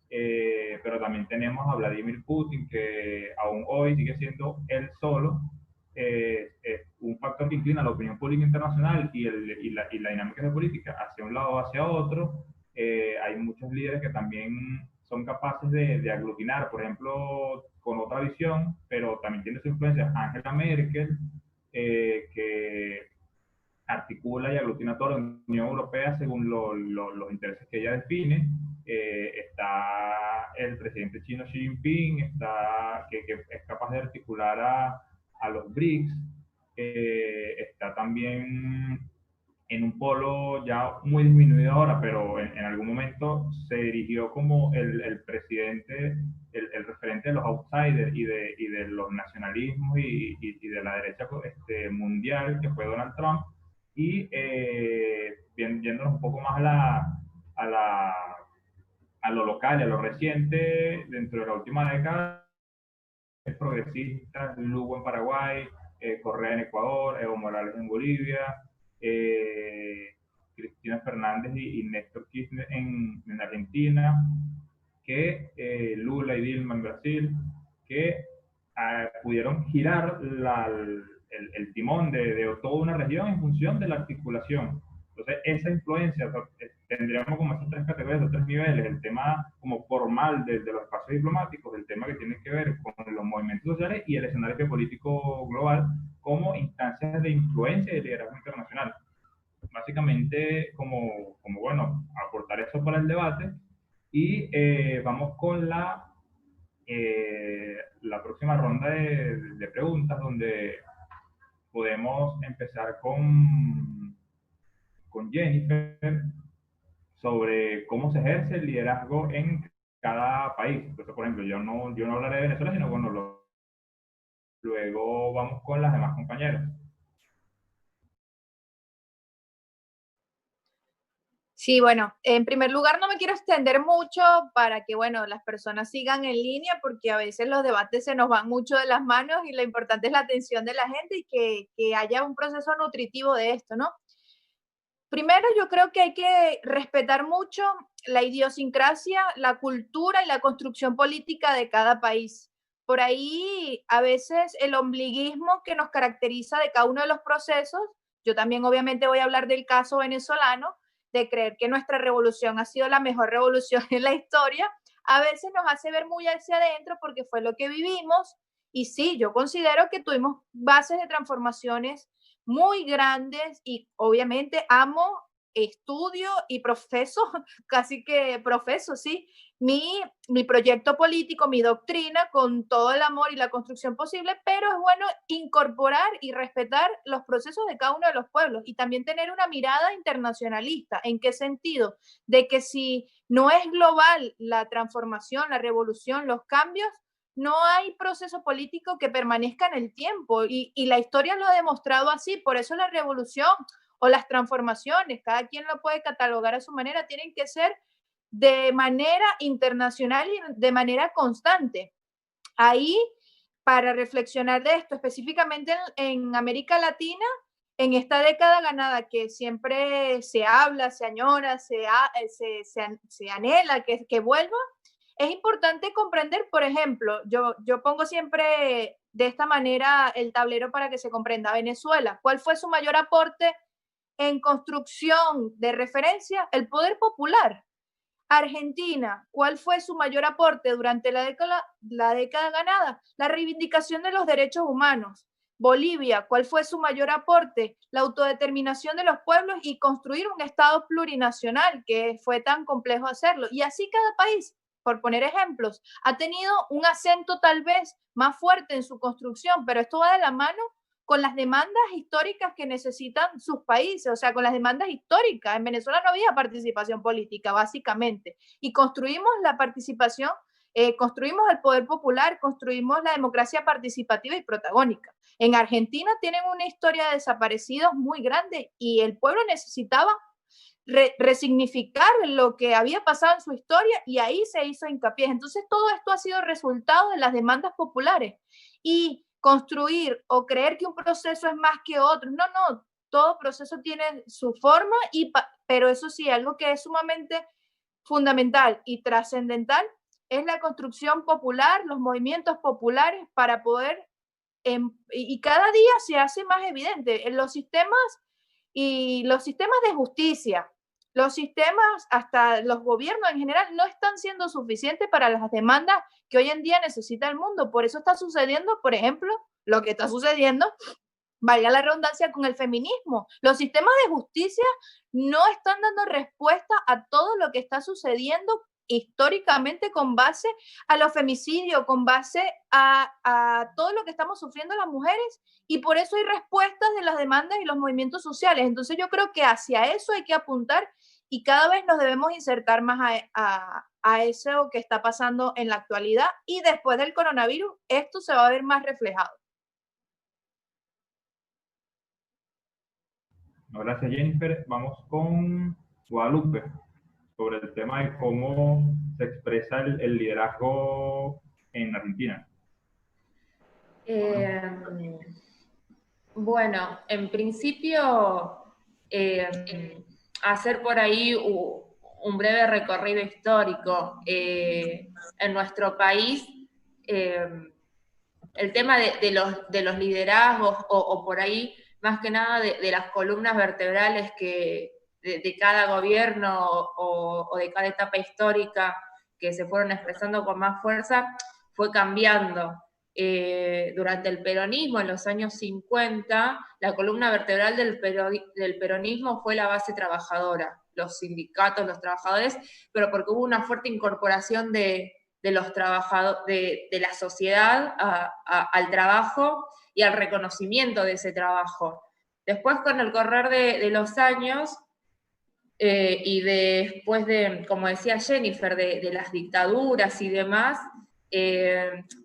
Speaker 2: pero también tenemos a Vladimir Putin, que aún hoy sigue siendo él solo un factor que inclina la opinión pública internacional y la dinámica de política hacia un lado o hacia otro. Hay muchos líderes que también son capaces de aglutinar, por ejemplo, con otra visión, pero también tiene su influencia Angela Merkel, que articula y aglutina toda la Unión Europea según los intereses que ella define. Está el presidente chino Xi Jinping, que es capaz de articular a los BRICS. Está también en un polo ya muy disminuido ahora, pero en algún momento se dirigió como el presidente, el referente de los outsiders y de los nacionalismos y de la derecha mundial, que fue Donald Trump, y yéndonos un poco más a lo local y a lo reciente, dentro de la última década, progresistas, Lugo en Paraguay, Correa en Ecuador, Evo Morales en Bolivia, Cristina Fernández y Néstor Kirchner en Argentina, que Lula y Dilma en Brasil, que pudieron girar el timón de toda una región en función de la articulación. Entonces, esa influencia, tendríamos como esas tres categorías, esos tres niveles: el tema como formal de los espacios diplomáticos, el tema que tiene que ver con los movimientos sociales y el escenario político global como instancias de influencia y de liderazgo internacional. Básicamente, como bueno, aportar eso para el debate. Y vamos con la próxima ronda de preguntas, donde podemos empezar con Jennifer sobre cómo se ejerce el liderazgo en cada país. Entonces, por ejemplo, yo no hablaré de Venezuela, sino bueno, luego vamos con las demás compañeras.
Speaker 4: Sí, bueno, en primer lugar no me quiero extender mucho para que, bueno, las personas sigan en línea, porque a veces los debates se nos van mucho de las manos y lo importante es la atención de la gente y que haya un proceso nutritivo de esto, ¿no? Primero, yo creo que hay que respetar mucho la idiosincrasia, la cultura y la construcción política de cada país. Por ahí, a veces, el ombliguismo que nos caracteriza de cada uno de los procesos, yo también obviamente voy a hablar del caso venezolano, de creer que nuestra revolución ha sido la mejor revolución en la historia, a veces nos hace ver muy hacia adentro porque fue lo que vivimos. Y sí, yo considero que tuvimos bases de transformaciones muy grandes y obviamente amo, estudio y profeso, casi que profeso, sí, mi proyecto político, mi doctrina con todo el amor y la construcción posible, pero es bueno incorporar y respetar los procesos de cada uno de los pueblos y también tener una mirada internacionalista. ¿En qué sentido? De que si no es global la transformación, la revolución, los cambios, no hay proceso político que permanezca en el tiempo y la historia lo ha demostrado así. Por eso la revolución o las transformaciones, cada quien lo puede catalogar a su manera, tienen que ser de manera internacional y de manera constante. Ahí, para reflexionar de esto, específicamente en América Latina, en esta década ganada que siempre se habla, se añora, se anhela que vuelva, es importante comprender, por ejemplo, yo pongo siempre de esta manera el tablero para que se comprenda. Venezuela, ¿cuál fue su mayor aporte en construcción de referencia? El poder popular. Argentina, ¿cuál fue su mayor aporte durante la década ganada? La reivindicación de los derechos humanos. Bolivia, ¿cuál fue su mayor aporte? La autodeterminación de los pueblos y construir un Estado plurinacional, que fue tan complejo hacerlo. Y así cada país, por poner ejemplos, ha tenido un acento tal vez más fuerte en su construcción, pero esto va de la mano con las demandas históricas que necesitan sus países, o sea, con las demandas históricas. En Venezuela no había participación política, básicamente, y construimos la participación, construimos el poder popular, construimos la democracia participativa y protagónica. En Argentina tienen una historia de desaparecidos muy grande y el pueblo necesitaba resignificar lo que había pasado en su historia, y ahí se hizo hincapié. Entonces todo esto ha sido resultado de las demandas populares, y construir o creer que un proceso es más que otro, no, todo proceso tiene su forma, pero eso sí, algo que es sumamente fundamental y trascendental es la construcción popular, los movimientos populares, para poder, y cada día se hace más evidente en los sistemas, y los sistemas de justicia, los sistemas, hasta los gobiernos en general, no están siendo suficientes para las demandas que hoy en día necesita el mundo. Por eso está sucediendo, por ejemplo, lo que está sucediendo, valga la redundancia, con el feminismo. Los sistemas de justicia no están dando respuesta a todo lo que está sucediendo históricamente con base a los femicidios, con base a todo lo que estamos sufriendo las mujeres, y por eso hay respuestas de las demandas y los movimientos sociales. Entonces yo creo que hacia eso hay que apuntar, y cada vez nos debemos insertar más a eso que está pasando en la actualidad, y después del coronavirus esto se va a ver más reflejado.
Speaker 2: No, gracias, Jennifer. Vamos con Guadalupe sobre el tema de cómo se expresa el liderazgo en Argentina.
Speaker 3: Bueno, en principio, hacer por ahí un breve recorrido histórico. En nuestro país, el tema de los liderazgos, o por ahí, más que nada, de las columnas vertebrales de cada gobierno o de cada etapa histórica que se fueron expresando con más fuerza, fue cambiando. Durante el peronismo, en los años 50, la columna vertebral del peronismo fue la base trabajadora, los sindicatos, los trabajadores, pero porque hubo una fuerte incorporación de los trabajadores, de la sociedad al trabajo y al reconocimiento de ese trabajo. Después, con el correr de los años, y después de, como decía Jennifer, de las dictaduras y demás,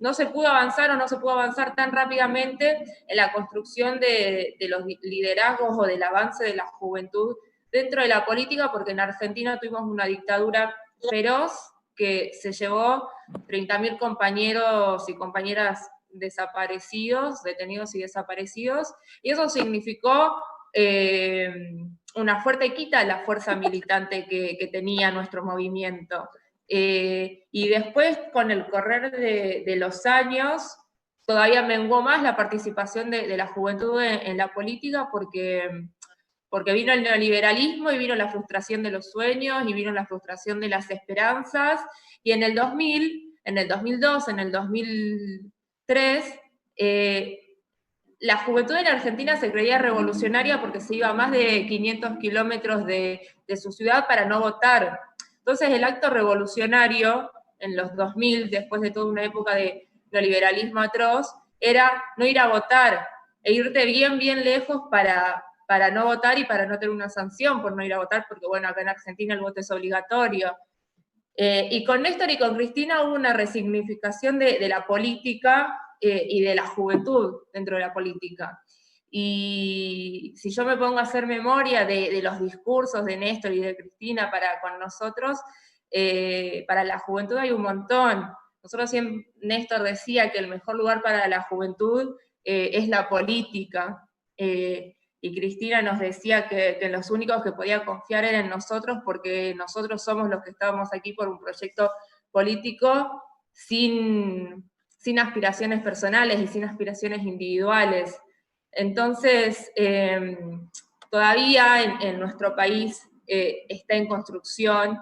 Speaker 3: no se pudo avanzar tan rápidamente en la construcción de los liderazgos o del avance de la juventud dentro de la política, porque en Argentina tuvimos una dictadura feroz que se llevó 30.000 compañeros y compañeras desaparecidos, detenidos y desaparecidos, y eso significó una fuerte quita de la fuerza militante que tenía nuestro movimiento. Y después, con el correr de los años, todavía menguó más la participación de la juventud en la política, porque vino el neoliberalismo y vino la frustración de los sueños y vino la frustración de las esperanzas, y en el 2000, en el 2002, en el 2003, la juventud en Argentina se creía revolucionaria porque se iba a más de 500 kilómetros de su ciudad para no votar. Entonces el acto revolucionario en los 2000, después de toda una época de neoliberalismo atroz, era no ir a votar e irte bien, bien lejos para no votar y para no tener una sanción por no ir a votar, porque bueno, acá en Argentina el voto es obligatorio. Y con Néstor y con Cristina hubo una resignificación de la política y de la juventud dentro de la política. Y si yo me pongo a hacer memoria de los discursos de Néstor y de Cristina con nosotros, para la juventud hay un montón. Nosotros siempre, Néstor decía que el mejor lugar para la juventud es la política. Y Cristina nos decía que los únicos que podía confiar eran nosotros, porque nosotros somos los que estábamos aquí por un proyecto político sin aspiraciones personales y sin aspiraciones individuales. Entonces, todavía en nuestro país está en construcción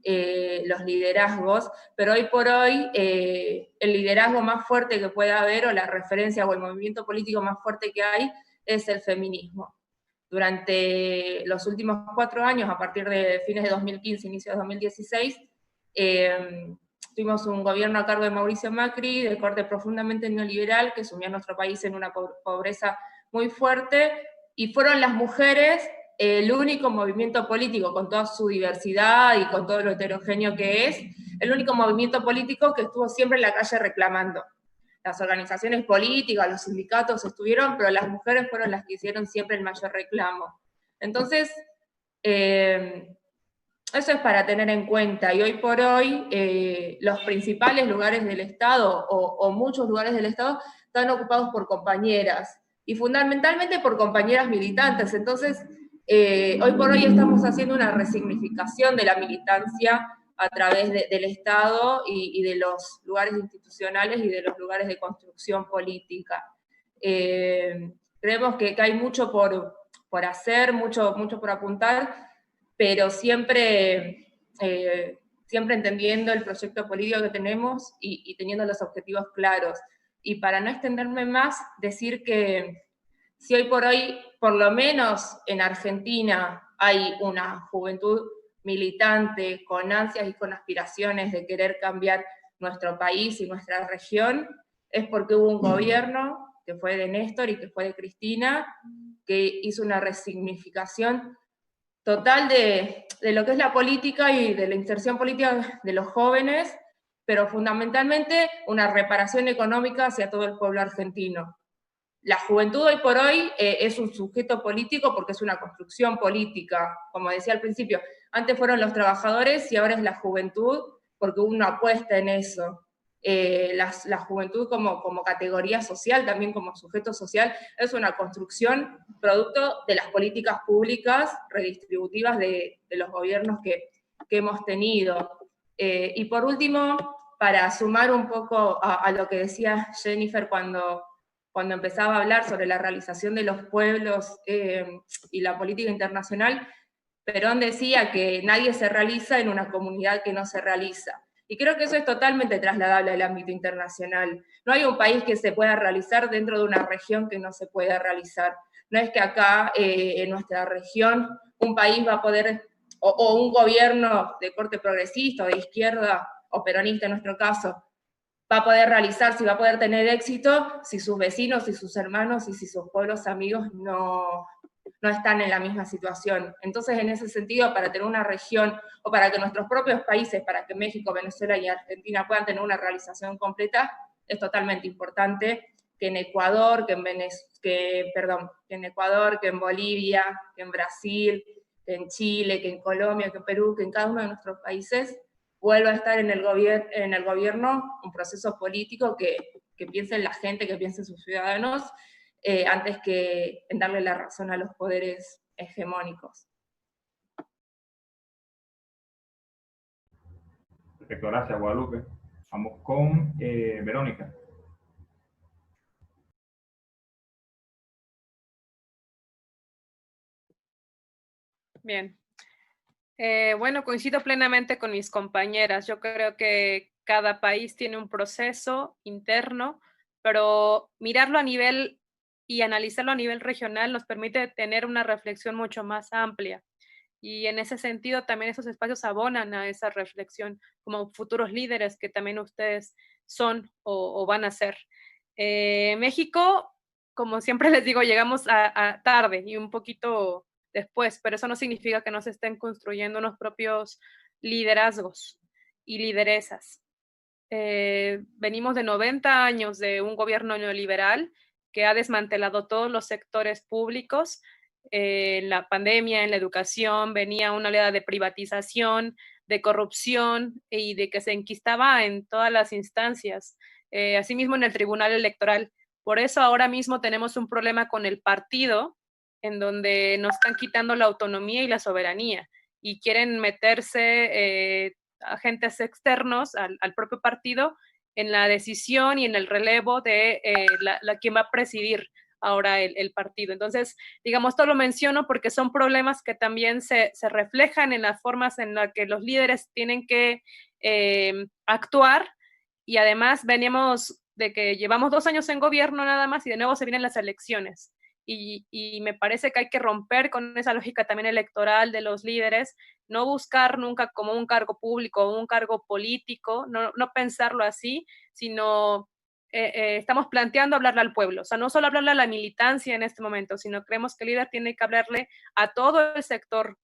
Speaker 3: los liderazgos, pero hoy por hoy el liderazgo más fuerte que pueda haber, o la referencia o el movimiento político más fuerte que hay, es el feminismo. Durante los últimos 4 años, a partir de fines de 2015, inicios de 2016, tuvimos un gobierno a cargo de Mauricio Macri, de corte profundamente neoliberal, que sumió a nuestro país en una pobreza muy fuerte, y fueron las mujeres el único movimiento político, con toda su diversidad y con todo lo heterogéneo que es, el único movimiento político que estuvo siempre en la calle reclamando. Las organizaciones políticas, los sindicatos estuvieron, pero las mujeres fueron las que hicieron siempre el mayor reclamo. Entonces, Eso es para tener en cuenta, y hoy por hoy los principales lugares del Estado, o muchos lugares del Estado, están ocupados por compañeras, y fundamentalmente por compañeras militantes. Entonces, hoy por hoy estamos haciendo una resignificación de la militancia a través del Estado y de los lugares institucionales y de los lugares de construcción política. Creemos que hay mucho por hacer, mucho por apuntar, pero siempre entendiendo el proyecto político que tenemos y teniendo los objetivos claros. Y para no extenderme más, decir que si hoy por hoy, por lo menos en Argentina, hay una juventud militante con ansias y con aspiraciones de querer cambiar nuestro país y nuestra región, es porque hubo un gobierno que fue de Néstor y que fue de Cristina, que hizo una resignificación total de lo que es la política y de la inserción política de los jóvenes, pero fundamentalmente una reparación económica hacia todo el pueblo argentino. La juventud hoy por hoy es un sujeto político porque es una construcción política, como decía al principio. Antes fueron los trabajadores y ahora es la juventud porque uno apuesta en eso. La juventud como categoría social, también como sujeto social, es una construcción producto de las políticas públicas redistributivas de los gobiernos que hemos tenido. Y por último, para sumar un poco a lo que decía Jennifer cuando empezaba a hablar sobre la realización de los pueblos y la política internacional, Perón decía que nadie se realiza en una comunidad que no se realiza. Y creo que eso es totalmente trasladable al ámbito internacional. No hay un país que se pueda realizar dentro de una región que no se pueda realizar. No es que acá, en nuestra región, un país va a poder, o un gobierno de corte progresista, o de izquierda, o peronista en nuestro caso, va a poder realizarse y va a poder tener éxito si sus vecinos, y sus hermanos y si sus pueblos amigos no están en la misma situación. Entonces, en ese sentido, para tener una región, o para que nuestros propios países, para que México, Venezuela y Argentina puedan tener una realización completa, es totalmente importante que en Ecuador, que en Ecuador, que en Bolivia, que en Brasil, que en Chile, que en Colombia, que en Perú, que en cada uno de nuestros países vuelva a estar en el gobierno un proceso político que piense en la gente, que piense en sus ciudadanos, antes que en darle la razón a los poderes hegemónicos.
Speaker 2: Perfecto, gracias, Guadalupe. Vamos con Verónica.
Speaker 1: Bien. Bueno, coincido plenamente con mis compañeras. Yo creo que cada país tiene un proceso interno, pero mirarlo a nivel y analizarlo a nivel regional nos permite tener una reflexión mucho más amplia. Y en ese sentido también esos espacios abonan a esa reflexión como futuros líderes que también ustedes son o van a ser. México, como siempre les digo, llegamos a tarde y un poquito después, pero eso no significa que no se estén construyendo unos propios liderazgos y lideresas. Venimos de 90 años de un gobierno neoliberal que ha desmantelado todos los sectores públicos. En la pandemia, en la educación, venía una oleada de privatización, de corrupción y de que se enquistaba en todas las instancias, asimismo en el Tribunal Electoral. Por eso ahora mismo tenemos un problema con el partido, en donde nos están quitando la autonomía y la soberanía y quieren meterse agentes externos al propio partido en la decisión y en el relevo de quien va a presidir ahora el partido. Entonces, digamos, esto lo menciono porque son problemas que también se reflejan en las formas en las que los líderes tienen que actuar, y además venimos de que llevamos 2 años en gobierno nada más y de nuevo se vienen las elecciones. Y me parece que hay que romper con esa lógica también electoral de los líderes, no buscar nunca como un cargo público o un cargo político, no pensarlo así, sino estamos planteando hablarle al pueblo, o sea, no solo hablarle a la militancia en este momento, sino creemos que el líder tiene que hablarle a todo el sector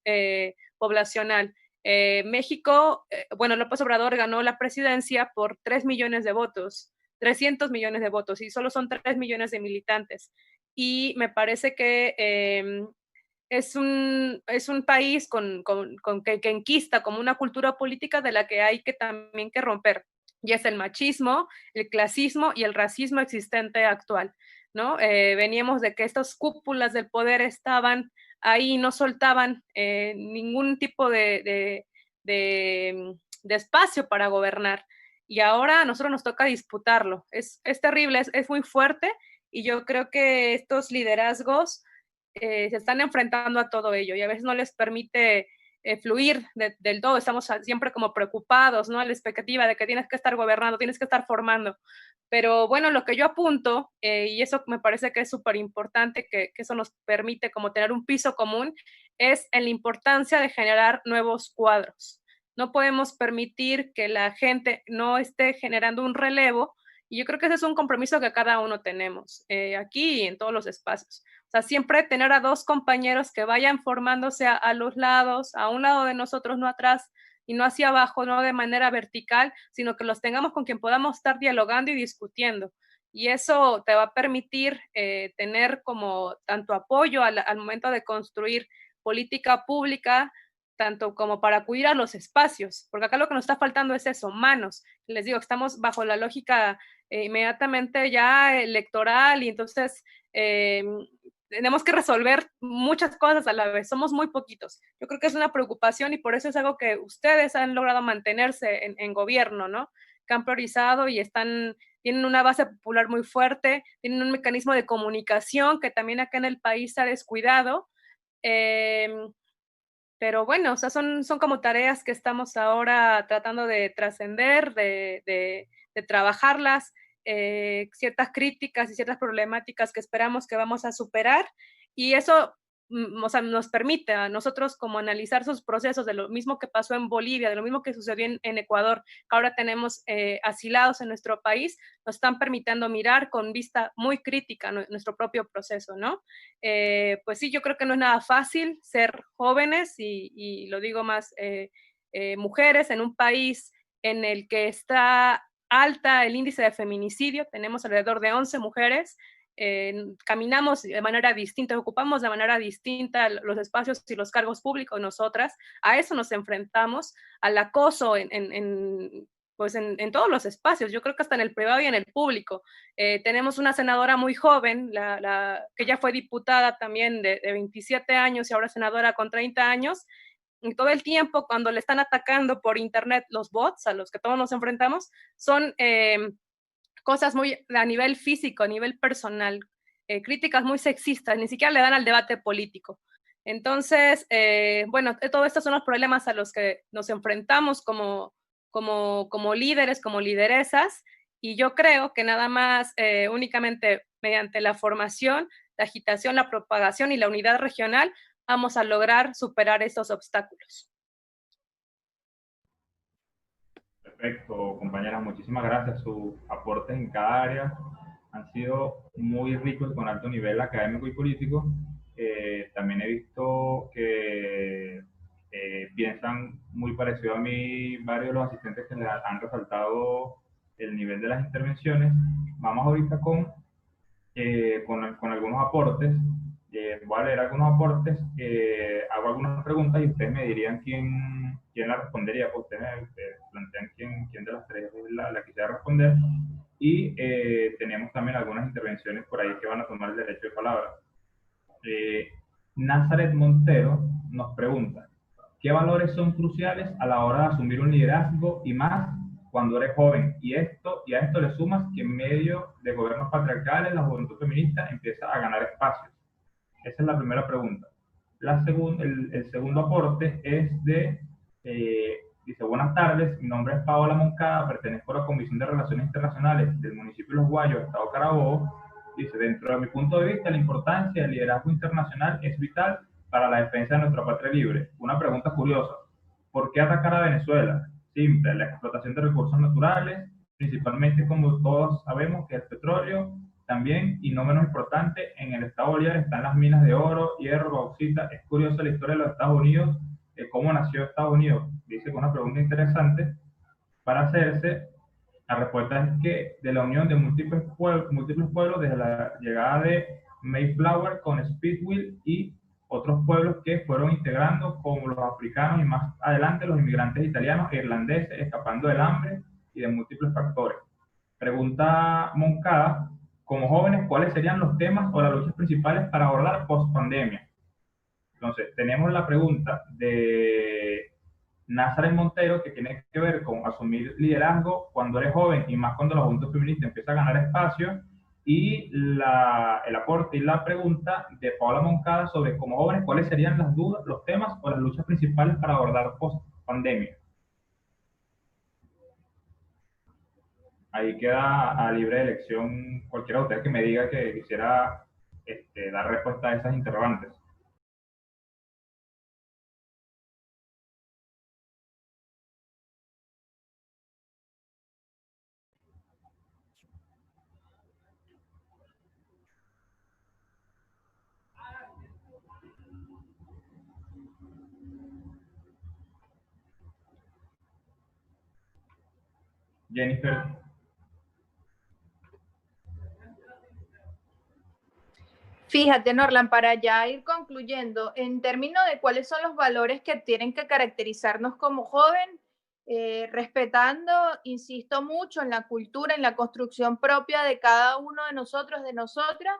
Speaker 1: poblacional. México, bueno, López Obrador ganó la presidencia por 3 millones de votos, 300 millones de votos, y solo son 3 millones de militantes. Y me parece que es un país que enquista como una cultura política de la que hay que también que romper, y es el machismo, el clasismo y el racismo existente actual, ¿no? Veníamos de que estas cúpulas del poder estaban ahí, no soltaban ningún tipo de espacio para gobernar, y ahora a nosotros nos toca disputarlo. Es terrible, es muy fuerte, y yo creo que estos liderazgos se están enfrentando a todo ello y a veces no les permite fluir del todo. Estamos siempre como preocupados, ¿no? A la expectativa de que tienes que estar gobernando, tienes que estar formando. Pero bueno, lo que yo apunto, y eso me parece que es súper importante, que eso nos permite como tener un piso común, es en la importancia de generar nuevos cuadros. No podemos permitir que la gente no esté generando un relevo, y yo creo que ese es un compromiso que cada uno tenemos, aquí y en todos los espacios. O sea, siempre tener a dos compañeros que vayan formándose a los lados, a un lado de nosotros, no atrás, y no hacia abajo, no de manera vertical, sino que los tengamos con quien podamos estar dialogando y discutiendo. Y eso te va a permitir tener como tanto apoyo al momento de construir política pública, tanto como para acudir a los espacios, porque acá lo que nos está faltando es eso, manos. Les digo, estamos bajo la lógica inmediatamente ya electoral, y entonces tenemos que resolver muchas cosas a la vez, somos muy poquitos. Yo creo que es una preocupación, y por eso es algo que ustedes han logrado mantenerse en gobierno, ¿no? Que han priorizado y tienen una base popular muy fuerte, tienen un mecanismo de comunicación que también acá en el país se ha descuidado. Pero bueno, o sea, son como tareas que estamos ahora tratando de trascender, de trabajarlas, ciertas críticas y ciertas problemáticas que esperamos que vamos a superar, y eso, o sea, nos permite a nosotros como analizar esos procesos, de lo mismo que pasó en Bolivia, de lo mismo que sucedió en Ecuador, que ahora tenemos asilados en nuestro país, nos están permitiendo mirar con vista muy crítica nuestro propio proceso, ¿no? Pues sí, yo creo que no es nada fácil ser jóvenes, y lo digo más, mujeres en un país en el que está alta el índice de feminicidio. Tenemos alrededor de 11 mujeres, caminamos de manera distinta, ocupamos de manera distinta los espacios y los cargos públicos nosotras. A eso nos enfrentamos, al acoso pues en todos los espacios, yo creo que hasta en el privado y en el público. Tenemos una senadora muy joven, que ya fue diputada también de 27 años y ahora senadora con 30 años, y todo el tiempo cuando le están atacando por internet los bots a los que todos nos enfrentamos, son cosas muy a nivel físico, a nivel personal, críticas muy sexistas, ni siquiera le dan al debate político. Entonces, bueno, todos estos son los problemas a los que nos enfrentamos como líderes, como lideresas, y yo creo que nada más únicamente mediante la formación, la agitación, la propagación y la unidad regional vamos a lograr superar estos obstáculos.
Speaker 2: Perfecto, compañeras, muchísimas gracias. Sus aportes en cada área han sido muy ricos y con alto nivel académico y político. También he visto que piensan muy parecido a mí varios de los asistentes que han resaltado el nivel de las intervenciones. Vamos ahorita con algunos aportes. Voy a leer algunos aportes, hago algunas preguntas y ustedes me dirían quién la respondería. Pues ustedes plantean quién de las tres la quisiera responder. Y tenemos también algunas intervenciones por ahí que van a tomar el derecho de palabra. Nazaret Montero nos pregunta: ¿qué valores son cruciales a la hora de asumir un liderazgo, y más cuando eres joven? Y a esto le sumas que en medio de gobiernos patriarcales la juventud feminista empieza a ganar espacios. Esa es la primera pregunta. El segundo aporte es dice: buenas tardes, mi nombre es Paola Moncada, pertenezco a la Comisión de Relaciones Internacionales del municipio de Los Guayos, Estado Carabobo. Dice: dentro de mi punto de vista, la importancia del liderazgo internacional es vital para la defensa de nuestra patria libre. Una pregunta curiosa: ¿por qué atacar a Venezuela? Simple, la explotación de recursos naturales, principalmente, como todos sabemos, que el petróleo. También, y no menos importante, en el estado Bolívar están las minas de oro, hierro, bauxita. Es curiosa la historia de los Estados Unidos, de cómo nació Estados Unidos. Dice que una pregunta interesante para hacerse. La respuesta es que de la unión de múltiples pueblos desde la llegada de Mayflower con Speedwell y otros pueblos que fueron integrando, como los africanos y más adelante los inmigrantes italianos e irlandeses, escapando del hambre y de múltiples factores. Pregunta Moncada, como jóvenes, ¿cuáles serían los temas o las luchas principales para abordar post-pandemia? Entonces, tenemos la pregunta de Nazareth Montero, que tiene que ver con asumir liderazgo cuando eres joven y más cuando la juventud feminista empieza a ganar espacio, y el aporte y la pregunta de Paola Moncada sobre, como jóvenes, cuáles serían las dudas, los temas o las luchas principales para abordar post-pandemia. Ahí queda a libre elección cualquiera de ustedes que me diga que quisiera dar respuesta a esas interrogantes. Jennifer.
Speaker 4: Fíjate, Norlan, para ya ir concluyendo, en términos de cuáles son los valores que tienen que caracterizarnos como joven, respetando, insisto mucho, en la cultura, en la construcción propia de cada uno de nosotros, de nosotras,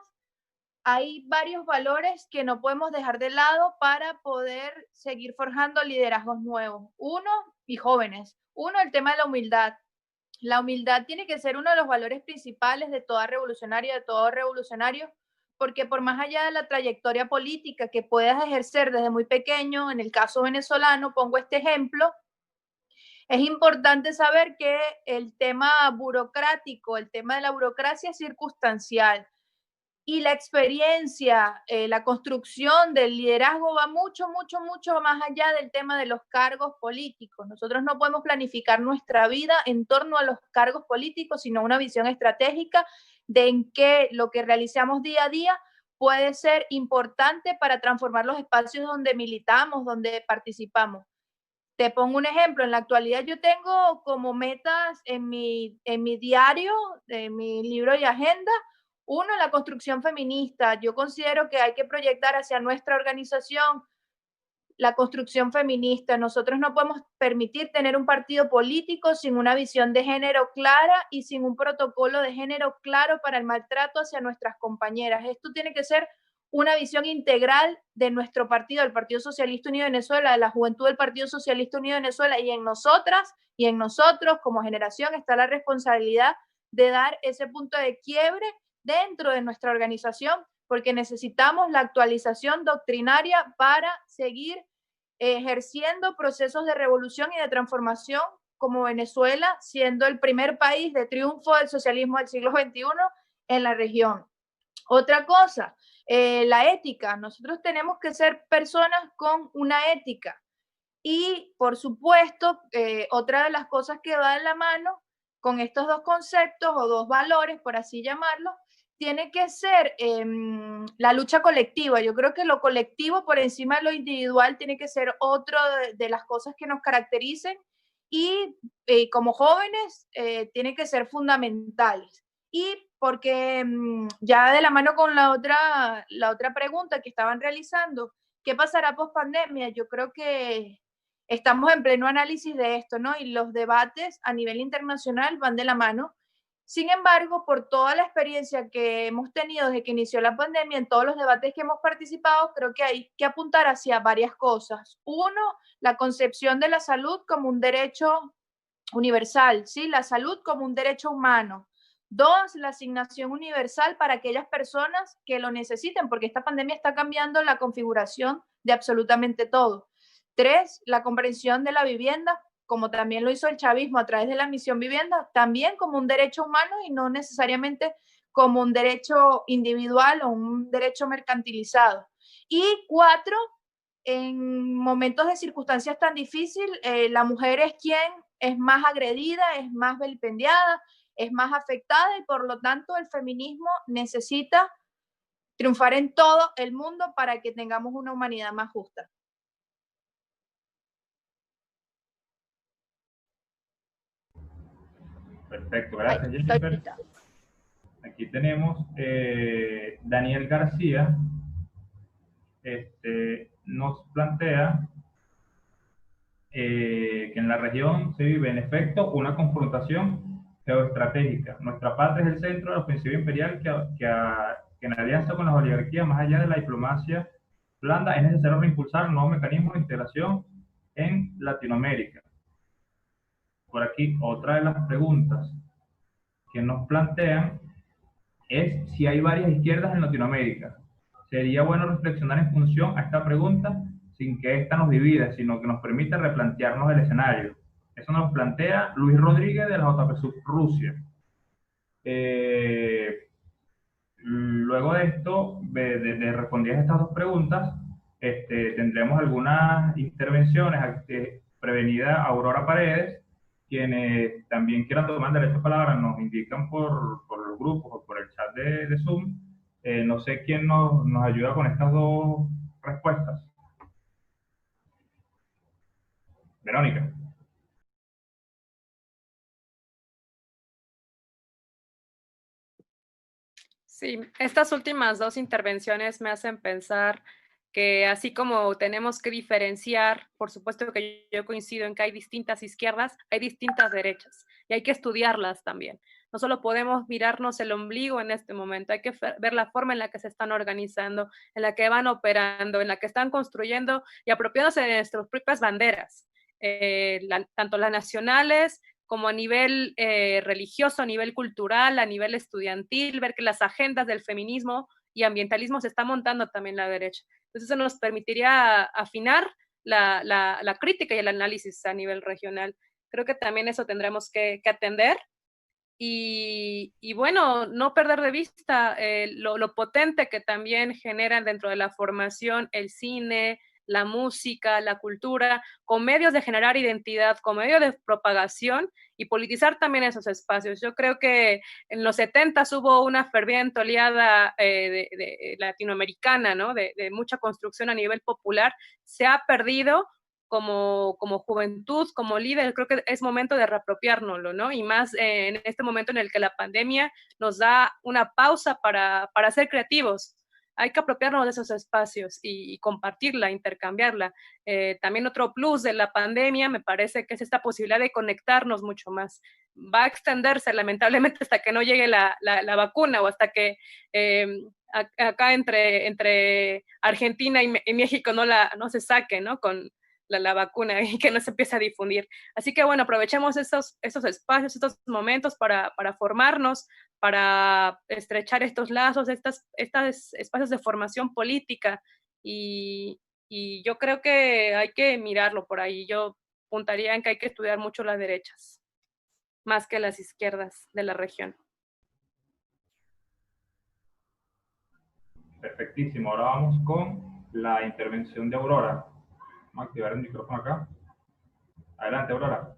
Speaker 4: hay varios valores que no podemos dejar de lado para poder seguir forjando liderazgos nuevos. Uno, y jóvenes. Uno, el tema de la humildad. La humildad tiene que ser uno de los valores principales de toda revolucionaria, de todo revolucionario, porque por más allá de la trayectoria política que puedas ejercer desde muy pequeño, en el caso venezolano, pongo este ejemplo, es importante saber que el tema burocrático, el tema de la burocracia es circunstancial. Y la experiencia, la construcción del liderazgo va mucho, mucho, mucho más allá del tema de los cargos políticos. Nosotros no podemos planificar nuestra vida en torno a los cargos políticos, sino una visión estratégica de en qué lo que realizamos día a día puede ser importante para transformar los espacios donde militamos, donde participamos. Te pongo un ejemplo, en la actualidad yo tengo como metas en mi diario, en mi libro y agenda, uno, la construcción feminista. Yo considero que hay que proyectar hacia nuestra organización la construcción feminista. Nosotros no podemos permitir tener un partido político sin una visión de género clara y sin un protocolo de género claro para el maltrato hacia nuestras compañeras. Esto tiene que ser una visión integral de nuestro partido, el Partido Socialista Unido de Venezuela, de la juventud del Partido Socialista Unido de Venezuela, y en nosotras y en nosotros como generación está la responsabilidad de dar ese punto de quiebre dentro de nuestra organización, porque necesitamos la actualización doctrinaria para seguir ejerciendo procesos de revolución y de transformación como Venezuela, siendo el primer país de triunfo del socialismo del siglo XXI en la región. Otra cosa, la ética. Nosotros tenemos que ser personas con una ética. Y, por supuesto, otra de las cosas que va de la mano con estos dos conceptos o dos valores, por así llamarlo, tiene que ser la lucha colectiva. Yo creo que lo colectivo por encima de lo individual tiene que ser otro de las cosas que nos caractericen y como jóvenes tiene que ser fundamentales. Y porque ya de la mano con la otra pregunta que estaban realizando, ¿qué pasará post pandemia? Yo creo que estamos en pleno análisis de esto, ¿no? Y los debates a nivel internacional van de la mano. Sin embargo, por toda la experiencia que hemos tenido desde que inició la pandemia, en todos los debates que hemos participado, creo que hay que apuntar hacia varias cosas. Uno, la concepción de la salud como un derecho universal, ¿sí? La salud como un derecho humano. Dos, la asignación universal para aquellas personas que lo necesiten, porque esta pandemia está cambiando la configuración de absolutamente todo. Tres, la comprensión de la vivienda, como también lo hizo el chavismo a través de la misión vivienda, también como un derecho humano y no necesariamente como un derecho individual o un derecho mercantilizado. Y cuatro, en momentos de circunstancias tan difíciles, la mujer es quien es más agredida, es más vilipendiada, es más afectada y por lo tanto el feminismo necesita triunfar en todo el mundo para que tengamos una humanidad más justa.
Speaker 2: Perfecto, gracias, Jennifer. Aquí tenemos Daniel García. nos plantea que en la región se vive en efecto una confrontación geoestratégica. Nuestra patria es el centro de la ofensiva imperial que en alianza con las oligarquías, más allá de la diplomacia blanda, es necesario reimpulsar nuevos mecanismos de integración en Latinoamérica. Por aquí, otra de las preguntas que nos plantean es si hay varias izquierdas en Latinoamérica. Sería bueno reflexionar en función a esta pregunta sin que ésta nos divida, sino que nos permita replantearnos el escenario. Eso nos plantea Luis Rodríguez de la JP Sub Rusia. Luego de esto, de respondidas estas dos preguntas, tendremos algunas intervenciones. Prevenida Aurora Paredes, quienes también quieran tomar derecho a palabra, nos indican por los grupos o por el chat de Zoom. No sé quién nos ayuda con estas dos respuestas. Verónica.
Speaker 1: Sí, estas últimas dos intervenciones me hacen pensar que así como tenemos que diferenciar, por supuesto que yo coincido en que hay distintas izquierdas, hay distintas derechas y hay que estudiarlas también. No solo podemos mirarnos el ombligo en este momento, hay que ver la forma en la que se están organizando, en la que van operando, en la que están construyendo y apropiándose de nuestras propias banderas, tanto las nacionales como a nivel religioso, a nivel cultural, a nivel estudiantil, ver que las agendas del feminismo y ambientalismo se está montando también la derecha. Entonces eso nos permitiría afinar la crítica y el análisis a nivel regional. Creo que también eso tendremos que atender y bueno, no perder de vista lo potente que también generan dentro de la formación el cine, la música, la cultura, con medios de generar identidad, con medios de propagación y politizar también esos espacios. Yo creo que en los 70 hubo una ferviente oleada de latinoamericana, ¿no? De mucha construcción a nivel popular. Se ha perdido como juventud, como líder. Creo que es momento de reapropiárnoslo, ¿no? Y más en este momento en el que la pandemia nos da una pausa para ser creativos. Hay que apropiarnos de esos espacios y compartirla, intercambiarla. También otro plus de la pandemia me parece que es esta posibilidad de conectarnos mucho más. Va a extenderse lamentablemente hasta que no llegue la vacuna o hasta que acá entre Argentina y México no se saque, ¿no? Con la vacuna y que no se empiece a difundir. Así que bueno, aprovechemos esos espacios, estos momentos para formarnos, para estrechar estos lazos, estos espacios de formación política y yo creo que hay que mirarlo por ahí. Yo apuntaría en que hay que estudiar mucho las derechas, más que las izquierdas de la región.
Speaker 2: Perfectísimo. Ahora vamos con la intervención de Aurora. Vamos a activar el micrófono acá. Adelante, Aurora.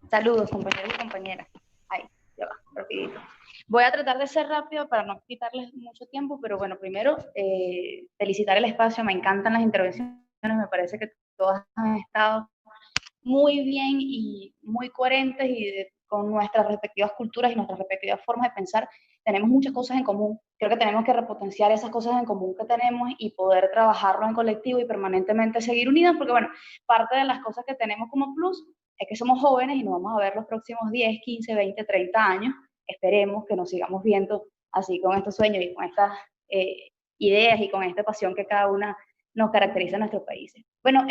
Speaker 5: Saludos, compañeros y compañeras. Ahí, ya va, rapidito. Voy a tratar de ser rápido para no quitarles mucho tiempo, pero bueno, primero, felicitar el espacio. Me encantan las intervenciones, me parece que todas han estado muy bien y muy coherentes y con nuestras respectivas culturas y nuestras respectivas formas de pensar. Tenemos muchas cosas en común. Creo que tenemos que repotenciar esas cosas en común que tenemos y poder trabajarlo en colectivo y permanentemente seguir unidas, porque bueno, parte de las cosas que tenemos como plus es que somos jóvenes y nos vamos a ver los próximos 10, 15, 20, 30 años. Esperemos que nos sigamos viendo así con estos sueños y con estas ideas y con esta pasión que cada una nos caracteriza en nuestros países. Bueno,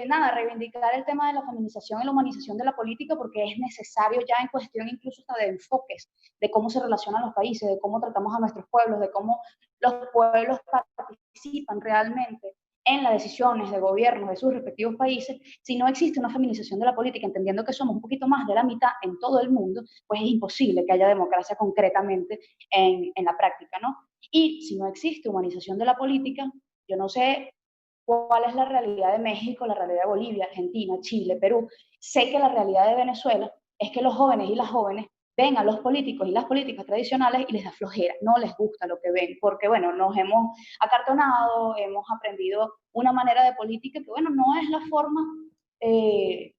Speaker 5: nada, reivindicar el tema de la feminización y la humanización de la política porque es necesario ya en cuestión incluso hasta de enfoques, de cómo se relacionan los países, de cómo tratamos a nuestros pueblos, de cómo los pueblos participan realmente en las decisiones de gobiernos de sus respectivos países. Si no existe una feminización de la política, entendiendo que somos un poquito más de la mitad en todo el mundo, pues es imposible que haya democracia concretamente en la práctica, ¿no? Y si no existe humanización de la política, yo no sé cuál es la realidad de México, la realidad de Bolivia, Argentina, Chile, Perú. Sé que la realidad de Venezuela es que los jóvenes y las jóvenes ven a los políticos y las políticas tradicionales y les da flojera, no les gusta lo que ven, porque bueno, nos hemos acartonado, hemos aprendido una manera de política que bueno, no es la forma de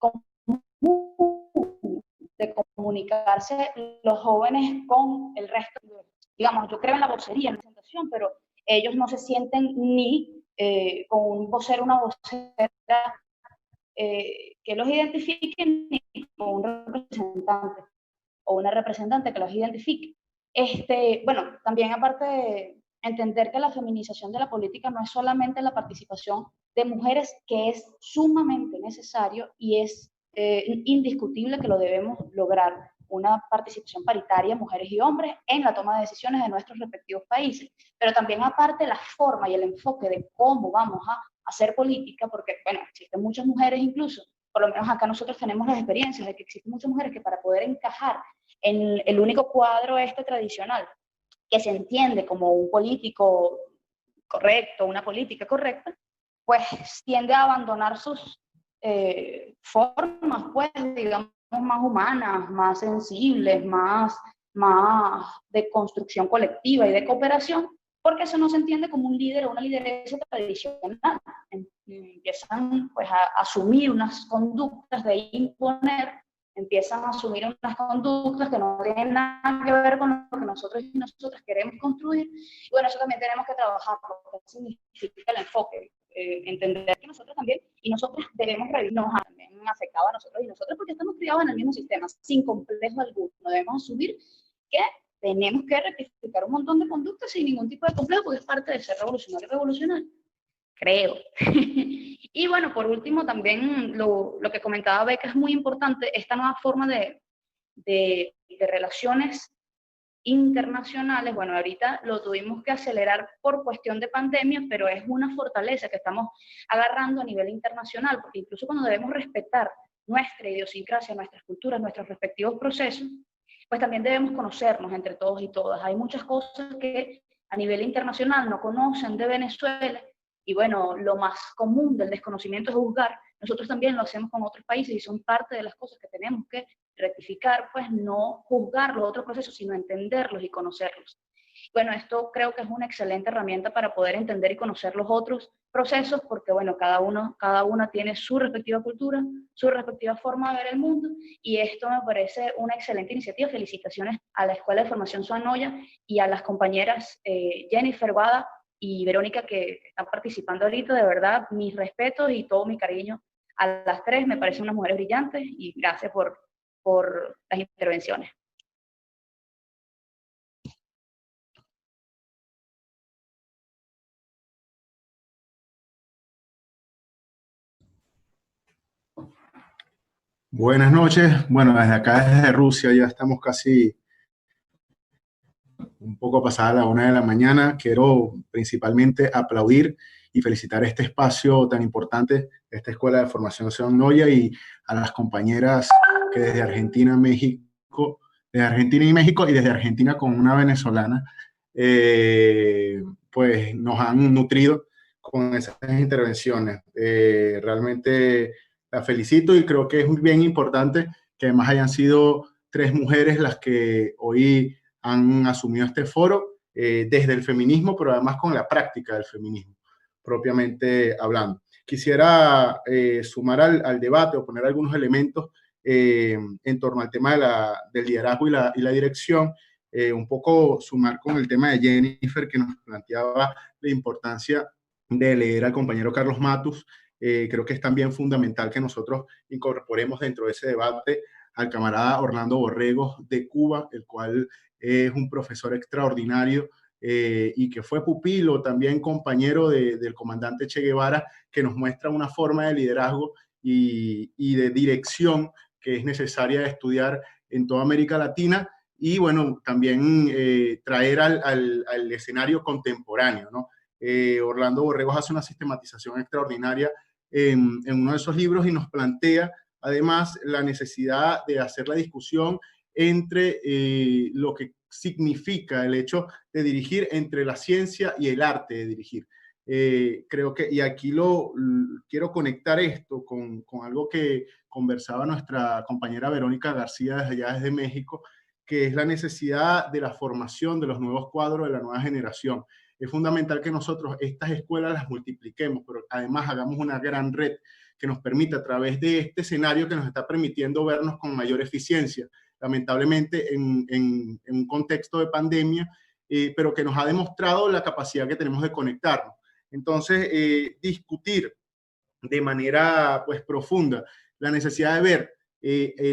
Speaker 5: comunicarse los jóvenes con el resto. Digamos, yo creo en la vocería, en la presentación, pero ellos no se sienten ni con un vocero, una vocera, que los identifiquen, y con un representante o una representante que los identifique. Bueno, también aparte de entender que la feminización de la política no es solamente la participación de mujeres, que es sumamente necesario y es indiscutible que lo debemos lograr, una participación paritaria, mujeres y hombres, en la toma de decisiones de nuestros respectivos países, pero también aparte la forma y el enfoque de cómo vamos a hacer política, porque, bueno, existen muchas mujeres incluso, por lo menos acá nosotros tenemos las experiencias de que existen muchas mujeres que para poder encajar en el único cuadro tradicional, que se entiende como un político correcto, una política correcta, pues tiende a abandonar sus formas, pues, digamos, más humanas, más sensibles, más de construcción colectiva y de cooperación, porque eso no se entiende como un líder o una lideresa tradicional. Empiezan, pues, a asumir unas conductas de imponer, empiezan a asumir unas conductas que no tienen nada que ver con lo que nosotros y nosotras queremos construir. Y bueno, eso también tenemos que trabajar, lo que significa el enfoque, entender que nosotros también y nosotros debemos revisarnos, también afectado a nosotros y nosotras, porque estamos criados en el mismo sistema, sin complejo alguno. Debemos asumir que tenemos que rectificar un montón de conductas sin ningún tipo de complejo, porque es parte de ser revolucionario y revolucionario, creo. Y bueno, por último, también lo que comentaba Beca es muy importante, esta nueva forma de relaciones internacionales. Bueno, ahorita lo tuvimos que acelerar por cuestión de pandemia, pero es una fortaleza que estamos agarrando a nivel internacional, porque incluso cuando debemos respetar nuestra idiosincrasia, nuestras culturas, nuestros respectivos procesos, pues también debemos conocernos entre todos y todas. Hay muchas cosas que a nivel internacional no conocen de Venezuela, y bueno, lo más común del desconocimiento es juzgar. Nosotros también lo hacemos con otros países y son parte de las cosas que tenemos que rectificar, pues no juzgar los otros procesos, sino entenderlos y conocerlos. Bueno, esto creo que es una excelente herramienta para poder entender y conocer los otros procesos, porque bueno, cada una tiene su respectiva cultura, su respectiva forma de ver el mundo, y esto me parece una excelente iniciativa. Felicitaciones a la Escuela de Formación Suanoya y a las compañeras Jennifer, Bada y Verónica, que están participando ahorita. De verdad, mis respetos y todo mi cariño a las tres. Me parecen unas mujeres brillantes y gracias por las intervenciones.
Speaker 6: Buenas noches. Bueno, desde acá, desde Rusia, ya estamos casi un poco pasada la 1 de la mañana. Quiero principalmente aplaudir y felicitar este espacio tan importante, esta Escuela de Formación Suanoya, y a las compañeras que desde Argentina y México y desde Argentina con una venezolana, pues nos han nutrido con esas intervenciones. Realmente la felicito y creo que es bien importante que además hayan sido 3 mujeres las que hoy han asumido este foro desde el feminismo, pero además con la práctica del feminismo, propiamente hablando. Quisiera sumar al debate o poner algunos elementos en torno al tema del liderazgo y la dirección, un poco sumar con el tema de Jennifer, que nos planteaba la importancia de leer al compañero Carlos Matus. Creo que es también fundamental que nosotros incorporemos dentro de ese debate al camarada Orlando Borregos de Cuba, el cual es un profesor extraordinario y que fue pupilo, también compañero del comandante Che Guevara, que nos muestra una forma de liderazgo y de dirección que es necesaria estudiar en toda América Latina, y bueno, también traer al escenario contemporáneo, ¿no? Orlando Borregos hace una sistematización extraordinaria en uno de esos libros y nos plantea además la necesidad de hacer la discusión entre lo que significa el hecho de dirigir, entre la ciencia y el arte de dirigir. Creo que, y aquí quiero conectar esto con algo que conversaba nuestra compañera Verónica García desde allá, desde México, que es la necesidad de la formación de los nuevos cuadros de la nueva generación. Es fundamental que nosotros estas escuelas las multipliquemos, pero además hagamos una gran red que nos permita, a través de este escenario que nos está permitiendo vernos con mayor eficiencia, lamentablemente en un contexto de pandemia, pero que nos ha demostrado la capacidad que tenemos de conectarnos. Entonces, discutir de manera pues profunda la necesidad de ver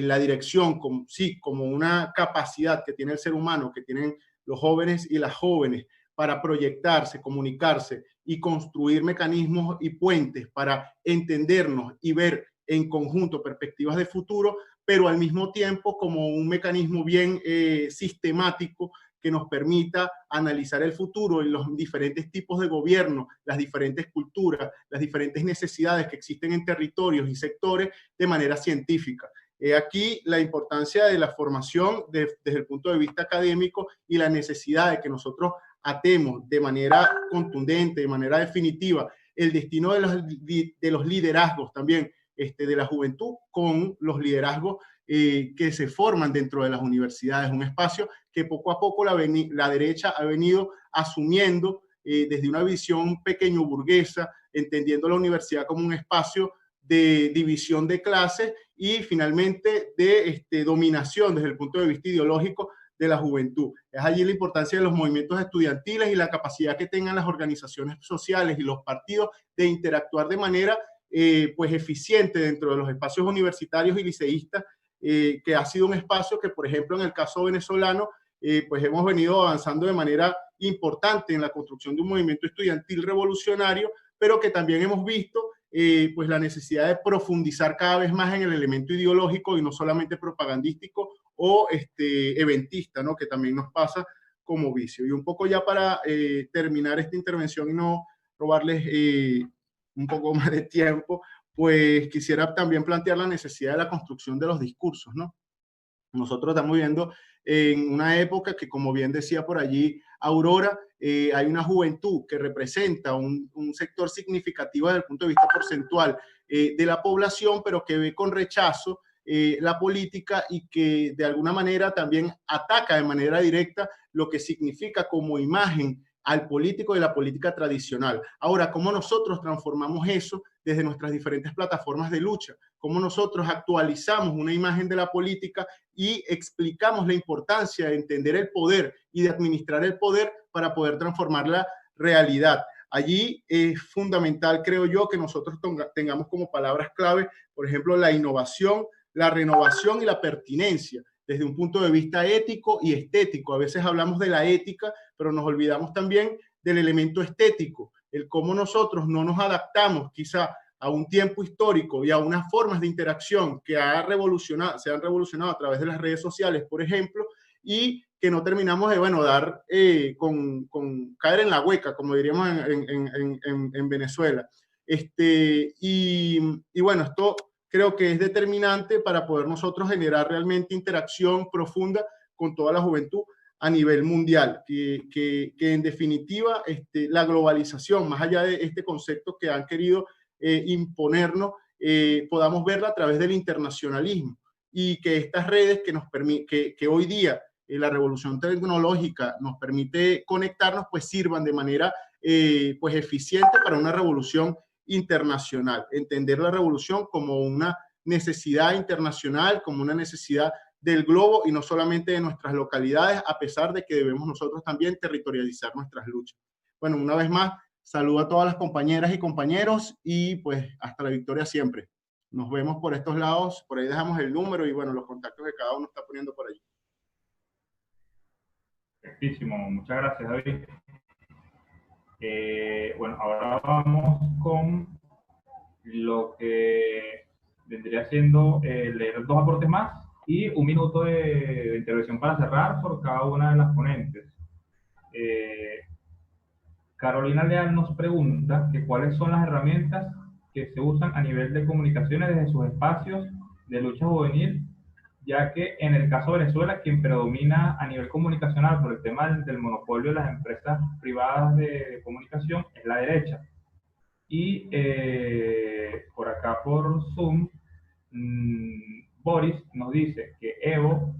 Speaker 6: la dirección como, sí, como una capacidad que tiene el ser humano, que tienen los jóvenes y las jóvenes para proyectarse, comunicarse y construir mecanismos y puentes para entendernos y ver en conjunto perspectivas de futuro, pero al mismo tiempo como un mecanismo bien sistemático que nos permita analizar el futuro y los diferentes tipos de gobierno, las diferentes culturas, las diferentes necesidades que existen en territorios y sectores de manera científica. Aquí la importancia de la formación desde el punto de vista académico y la necesidad de que nosotros atemos de manera contundente, de manera definitiva, el destino de los liderazgos también de la juventud con los liderazgos que se forman dentro de las universidades, un espacio que poco a poco la derecha ha venido asumiendo desde una visión pequeño burguesa, entendiendo la universidad como un espacio de división de clases y finalmente de dominación desde el punto de vista ideológico de la juventud. Es allí la importancia de los movimientos estudiantiles y la capacidad que tengan las organizaciones sociales y los partidos de interactuar de manera pues eficiente dentro de los espacios universitarios y liceístas, que ha sido un espacio que, por ejemplo, en el caso venezolano, pues hemos venido avanzando de manera importante en la construcción de un movimiento estudiantil revolucionario, pero que también hemos visto pues la necesidad de profundizar cada vez más en el elemento ideológico y no solamente propagandístico o eventista, ¿no? Que también nos pasa como vicio. Y un poco ya para terminar esta intervención y no robarles un poco más de tiempo, pues quisiera también plantear la necesidad de la construcción de los discursos, ¿no? Nosotros estamos viviendo en una época que, como bien decía por allí Aurora, hay una juventud que representa un sector significativo desde el punto de vista porcentual de la población, pero que ve con rechazo la política y que de alguna manera también ataca de manera directa lo que significa como imagen al político de la política tradicional. Ahora, ¿cómo nosotros transformamos eso desde nuestras diferentes plataformas de lucha? ¿Cómo nosotros actualizamos una imagen de la política y explicamos la importancia de entender el poder y de administrar el poder para poder transformar la realidad? Allí es fundamental, creo yo, que nosotros tengamos como palabras clave, por ejemplo, la innovación, la renovación y la pertinencia, desde un punto de vista ético y estético. A veces hablamos de la ética, pero nos olvidamos también del elemento estético, el cómo nosotros no nos adaptamos quizá a un tiempo histórico y a unas formas de interacción que se han revolucionado a través de las redes sociales, por ejemplo, y que no terminamos de, bueno, caer en la hueca, como diríamos en Venezuela. Y bueno, esto creo que es determinante para poder nosotros generar realmente interacción profunda con toda la juventud a nivel mundial, que en definitiva la globalización, más allá de este concepto que han querido imponernos, podamos verla a través del internacionalismo y que estas redes que hoy día la revolución tecnológica nos permite conectarnos, pues sirvan de manera pues eficiente para una revolución internacional, entender la revolución como una necesidad internacional, como una necesidad del globo y no solamente de nuestras localidades, a pesar de que debemos nosotros también territorializar nuestras luchas. Bueno, una vez más, saludo a todas las compañeras y compañeros y pues hasta la victoria siempre. Nos vemos por estos lados, por ahí dejamos el número y bueno, los contactos que cada uno está poniendo por allí.
Speaker 2: Perfectísimo, muchas gracias, David. Bueno, ahora vamos con lo que vendría siendo leer 2 aportes más y 1 minuto de intervención para cerrar por cada una de las ponentes. Carolina Leal nos pregunta que cuáles son las herramientas que se usan a nivel de comunicaciones desde sus espacios de lucha juvenil, ya que en el caso de Venezuela quien predomina a nivel comunicacional por el tema del monopolio de las empresas privadas de comunicación es la derecha. Y por acá por Zoom, Boris nos dice que Evo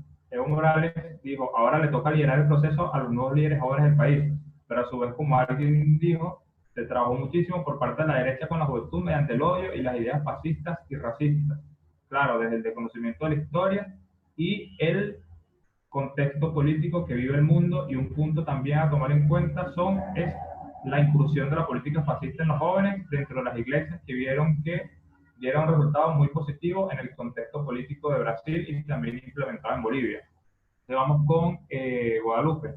Speaker 2: Morales dijo, ahora le toca liderar el proceso a los nuevos líderes jóvenes del país, pero a su vez, como alguien dijo, se trabajó muchísimo por parte de la derecha con la juventud mediante el odio y las ideas fascistas y racistas. Claro, desde el desconocimiento de la historia y el contexto político que vive el mundo, y un punto también a tomar en cuenta es la incursión de la política fascista en los jóvenes dentro de las iglesias, que vieron que dieron resultados muy positivos en el contexto político de Brasil y también implementado en Bolivia. Entonces vamos con Guadalupe.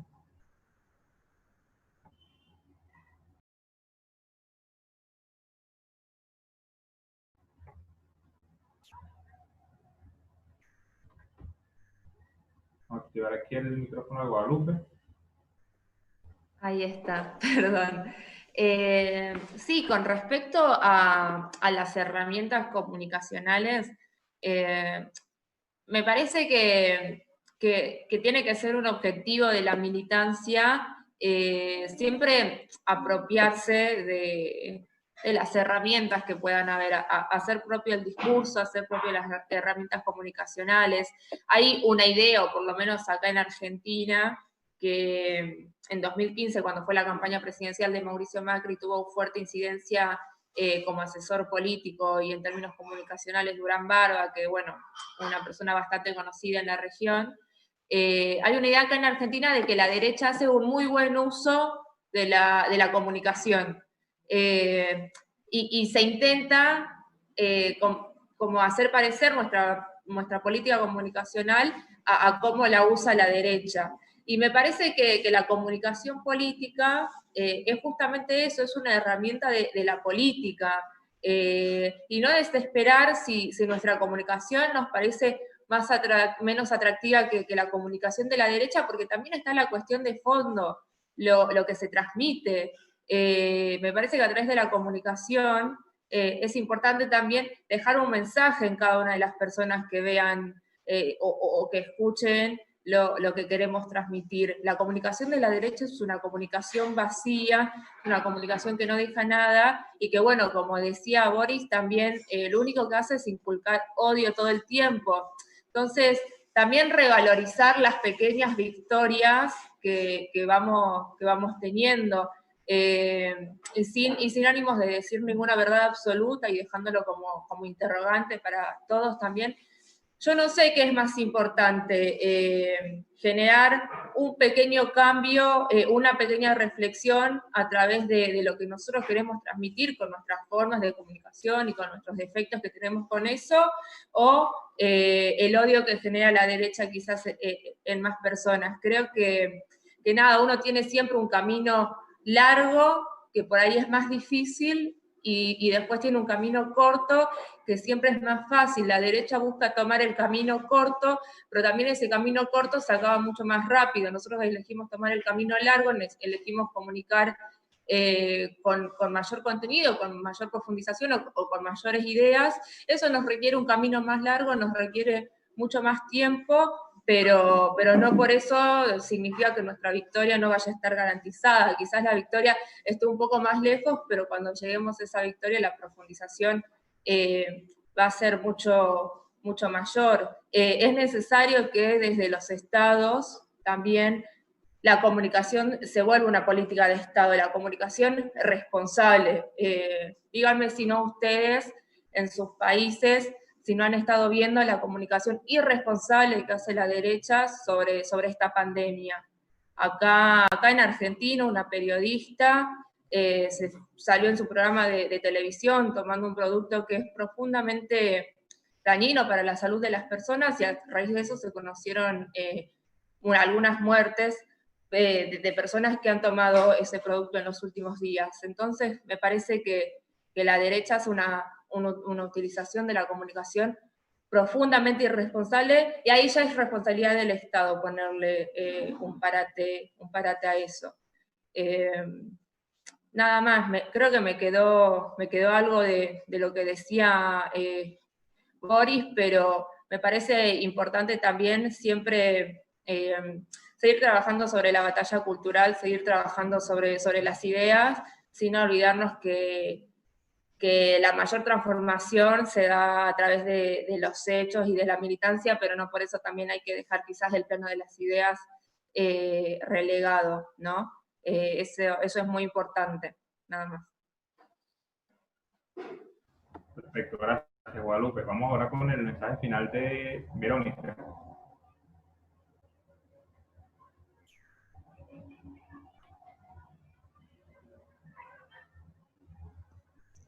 Speaker 2: Vamos a activar aquí el micrófono de Guadalupe.
Speaker 3: Ahí está, perdón. Sí, con respecto a las herramientas comunicacionales, me parece que tiene que ser un objetivo de la militancia siempre apropiarse de las herramientas que puedan haber, hacer propio el discurso, hacer propio las herramientas comunicacionales. Hay una idea, o por lo menos acá en Argentina, que en 2015, cuando fue la campaña presidencial de Mauricio Macri, tuvo fuerte incidencia como asesor político y en términos comunicacionales Durán Barba, que bueno, una persona bastante conocida en la región. Hay una idea acá en Argentina de que la derecha hace un muy buen uso de la comunicación. Y se intenta como hacer parecer nuestra política comunicacional a cómo la usa la derecha. Y me parece que la comunicación política es justamente eso, es una herramienta de la política. Y no desesperar si nuestra comunicación nos parece menos atractiva que la comunicación de la derecha, porque también está la cuestión de fondo, lo que se transmite. Me parece que a través de la comunicación es importante también dejar un mensaje en cada una de las personas que vean o que escuchen lo que queremos transmitir. La comunicación de la derecha es una comunicación vacía, una comunicación que no deja nada, y que bueno, como decía Boris, también lo único que hace es inculcar odio todo el tiempo. Entonces, también revalorizar las pequeñas victorias que vamos teniendo, y sin ánimos de decir ninguna verdad absoluta y dejándolo como interrogante para todos también. Yo no sé qué es más importante, generar un pequeño cambio, una pequeña reflexión a través de lo que nosotros queremos transmitir con nuestras formas de comunicación y con nuestros defectos que tenemos con eso, o el odio que genera la derecha quizás en más personas. Creo que nada, uno tiene siempre un camino largo, que por ahí es más difícil, y después tiene un camino corto, que siempre es más fácil. La derecha busca tomar el camino corto, pero también ese camino corto se acaba mucho más rápido. Nosotros elegimos tomar el camino largo, elegimos comunicar con mayor contenido, con mayor profundización o con mayores ideas. Eso nos requiere un camino más largo, nos requiere mucho más tiempo, pero no por eso significa que nuestra victoria no vaya a estar garantizada. Quizás la victoria esté un poco más lejos, pero cuando lleguemos a esa victoria, la profundización va a ser mucho, mucho mayor. Es necesario que desde los estados también la comunicación se vuelva una política de Estado, la comunicación responsable. Díganme si no ustedes en sus países, si no han estado viendo la comunicación irresponsable que hace la derecha sobre esta pandemia. Acá en Argentina, una periodista salió en su programa de televisión tomando un producto que es profundamente dañino para la salud de las personas, y a raíz de eso se conocieron algunas muertes de personas que han tomado ese producto en los últimos días. Entonces, me parece que la derecha hace una utilización de la comunicación profundamente irresponsable, y ahí ya es responsabilidad del Estado ponerle un parate a eso. Nada más, creo que me quedó algo de lo que decía Boris, pero me parece importante también siempre seguir trabajando sobre la batalla cultural, seguir trabajando sobre las ideas, sin olvidarnos que la mayor transformación se da a través de los hechos y de la militancia, pero no por eso también hay que dejar quizás el plano de las ideas relegado, ¿no? Eso es muy importante, nada más.
Speaker 2: Perfecto, gracias Guadalupe. Vamos ahora con el mensaje final de Verónica.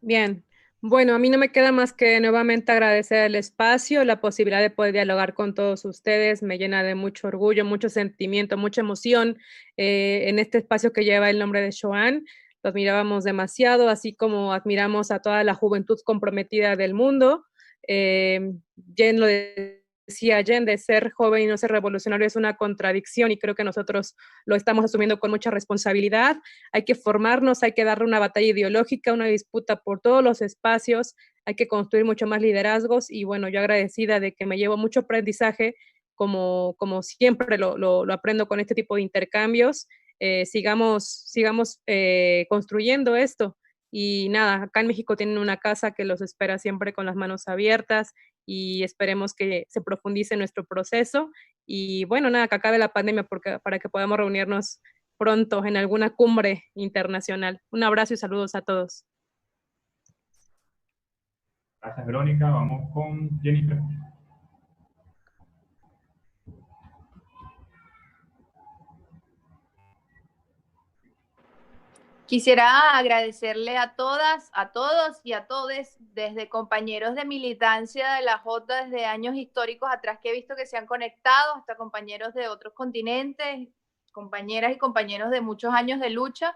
Speaker 1: Bien, bueno, a mí no me queda más que nuevamente agradecer el espacio, la posibilidad de poder dialogar con todos ustedes, me llena de mucho orgullo, mucho sentimiento, mucha emoción en este espacio que lleva el nombre de Joan. Lo admirábamos demasiado, así como admiramos a toda la juventud comprometida del mundo. Jen lo decía, Jen, de ser joven y no ser revolucionario es una contradicción y creo que nosotros lo estamos asumiendo con mucha responsabilidad. Hay que formarnos, hay que darle una batalla ideológica, una disputa por todos los espacios, hay que construir mucho más liderazgos y bueno, yo agradecida de que me llevo mucho aprendizaje, como siempre lo aprendo con este tipo de intercambios. Sigamos construyendo esto. Y nada, acá en México tienen una casa que los espera siempre con las manos abiertas y esperemos que se profundice nuestro proceso. Y bueno, nada, que acabe la pandemia para que podamos reunirnos pronto en alguna cumbre internacional. Un abrazo y saludos a todos.
Speaker 2: Gracias, Verónica. Vamos con Jennifer.
Speaker 4: Quisiera agradecerle a todas, a todos y a todes, desde compañeros de militancia de la J desde años históricos atrás que he visto que se han conectado, hasta compañeros de otros continentes, compañeras y compañeros de muchos años de lucha.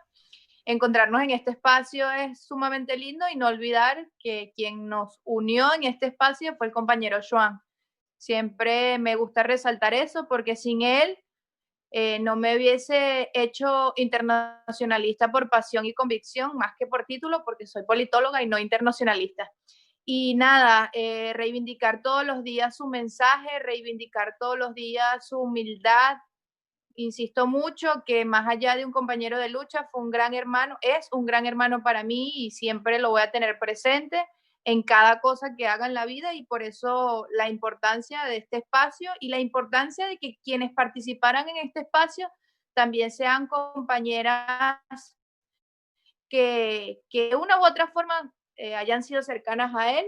Speaker 4: Encontrarnos en este espacio es sumamente lindo y no olvidar que quien nos unió en este espacio fue el compañero Joan. Siempre me gusta resaltar eso porque sin él no me hubiese hecho internacionalista por pasión y convicción, más que por título, porque soy politóloga y no internacionalista. Y nada, reivindicar todos los días su mensaje, reivindicar todos los días su humildad. Insisto mucho que más allá de un compañero de lucha, fue un gran hermano, es un gran hermano para mí y siempre lo voy a tener presente en cada cosa que haga en la vida y por eso la importancia de este espacio y la importancia de que quienes participaran en este espacio también sean compañeras que de una u otra forma hayan sido cercanas a él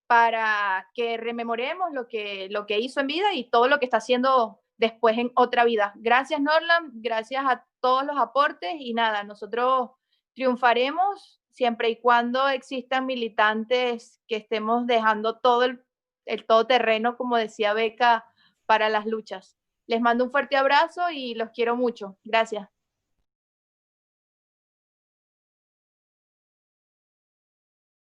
Speaker 4: para que rememoremos lo que hizo en vida y todo lo que está haciendo después en otra vida. Gracias, Norland, gracias a todos los aportes y nada, nosotros triunfaremos siempre y cuando existan militantes que estemos dejando todo el todoterreno, como decía Beca, para las luchas. Les mando un fuerte abrazo y los quiero mucho. Gracias.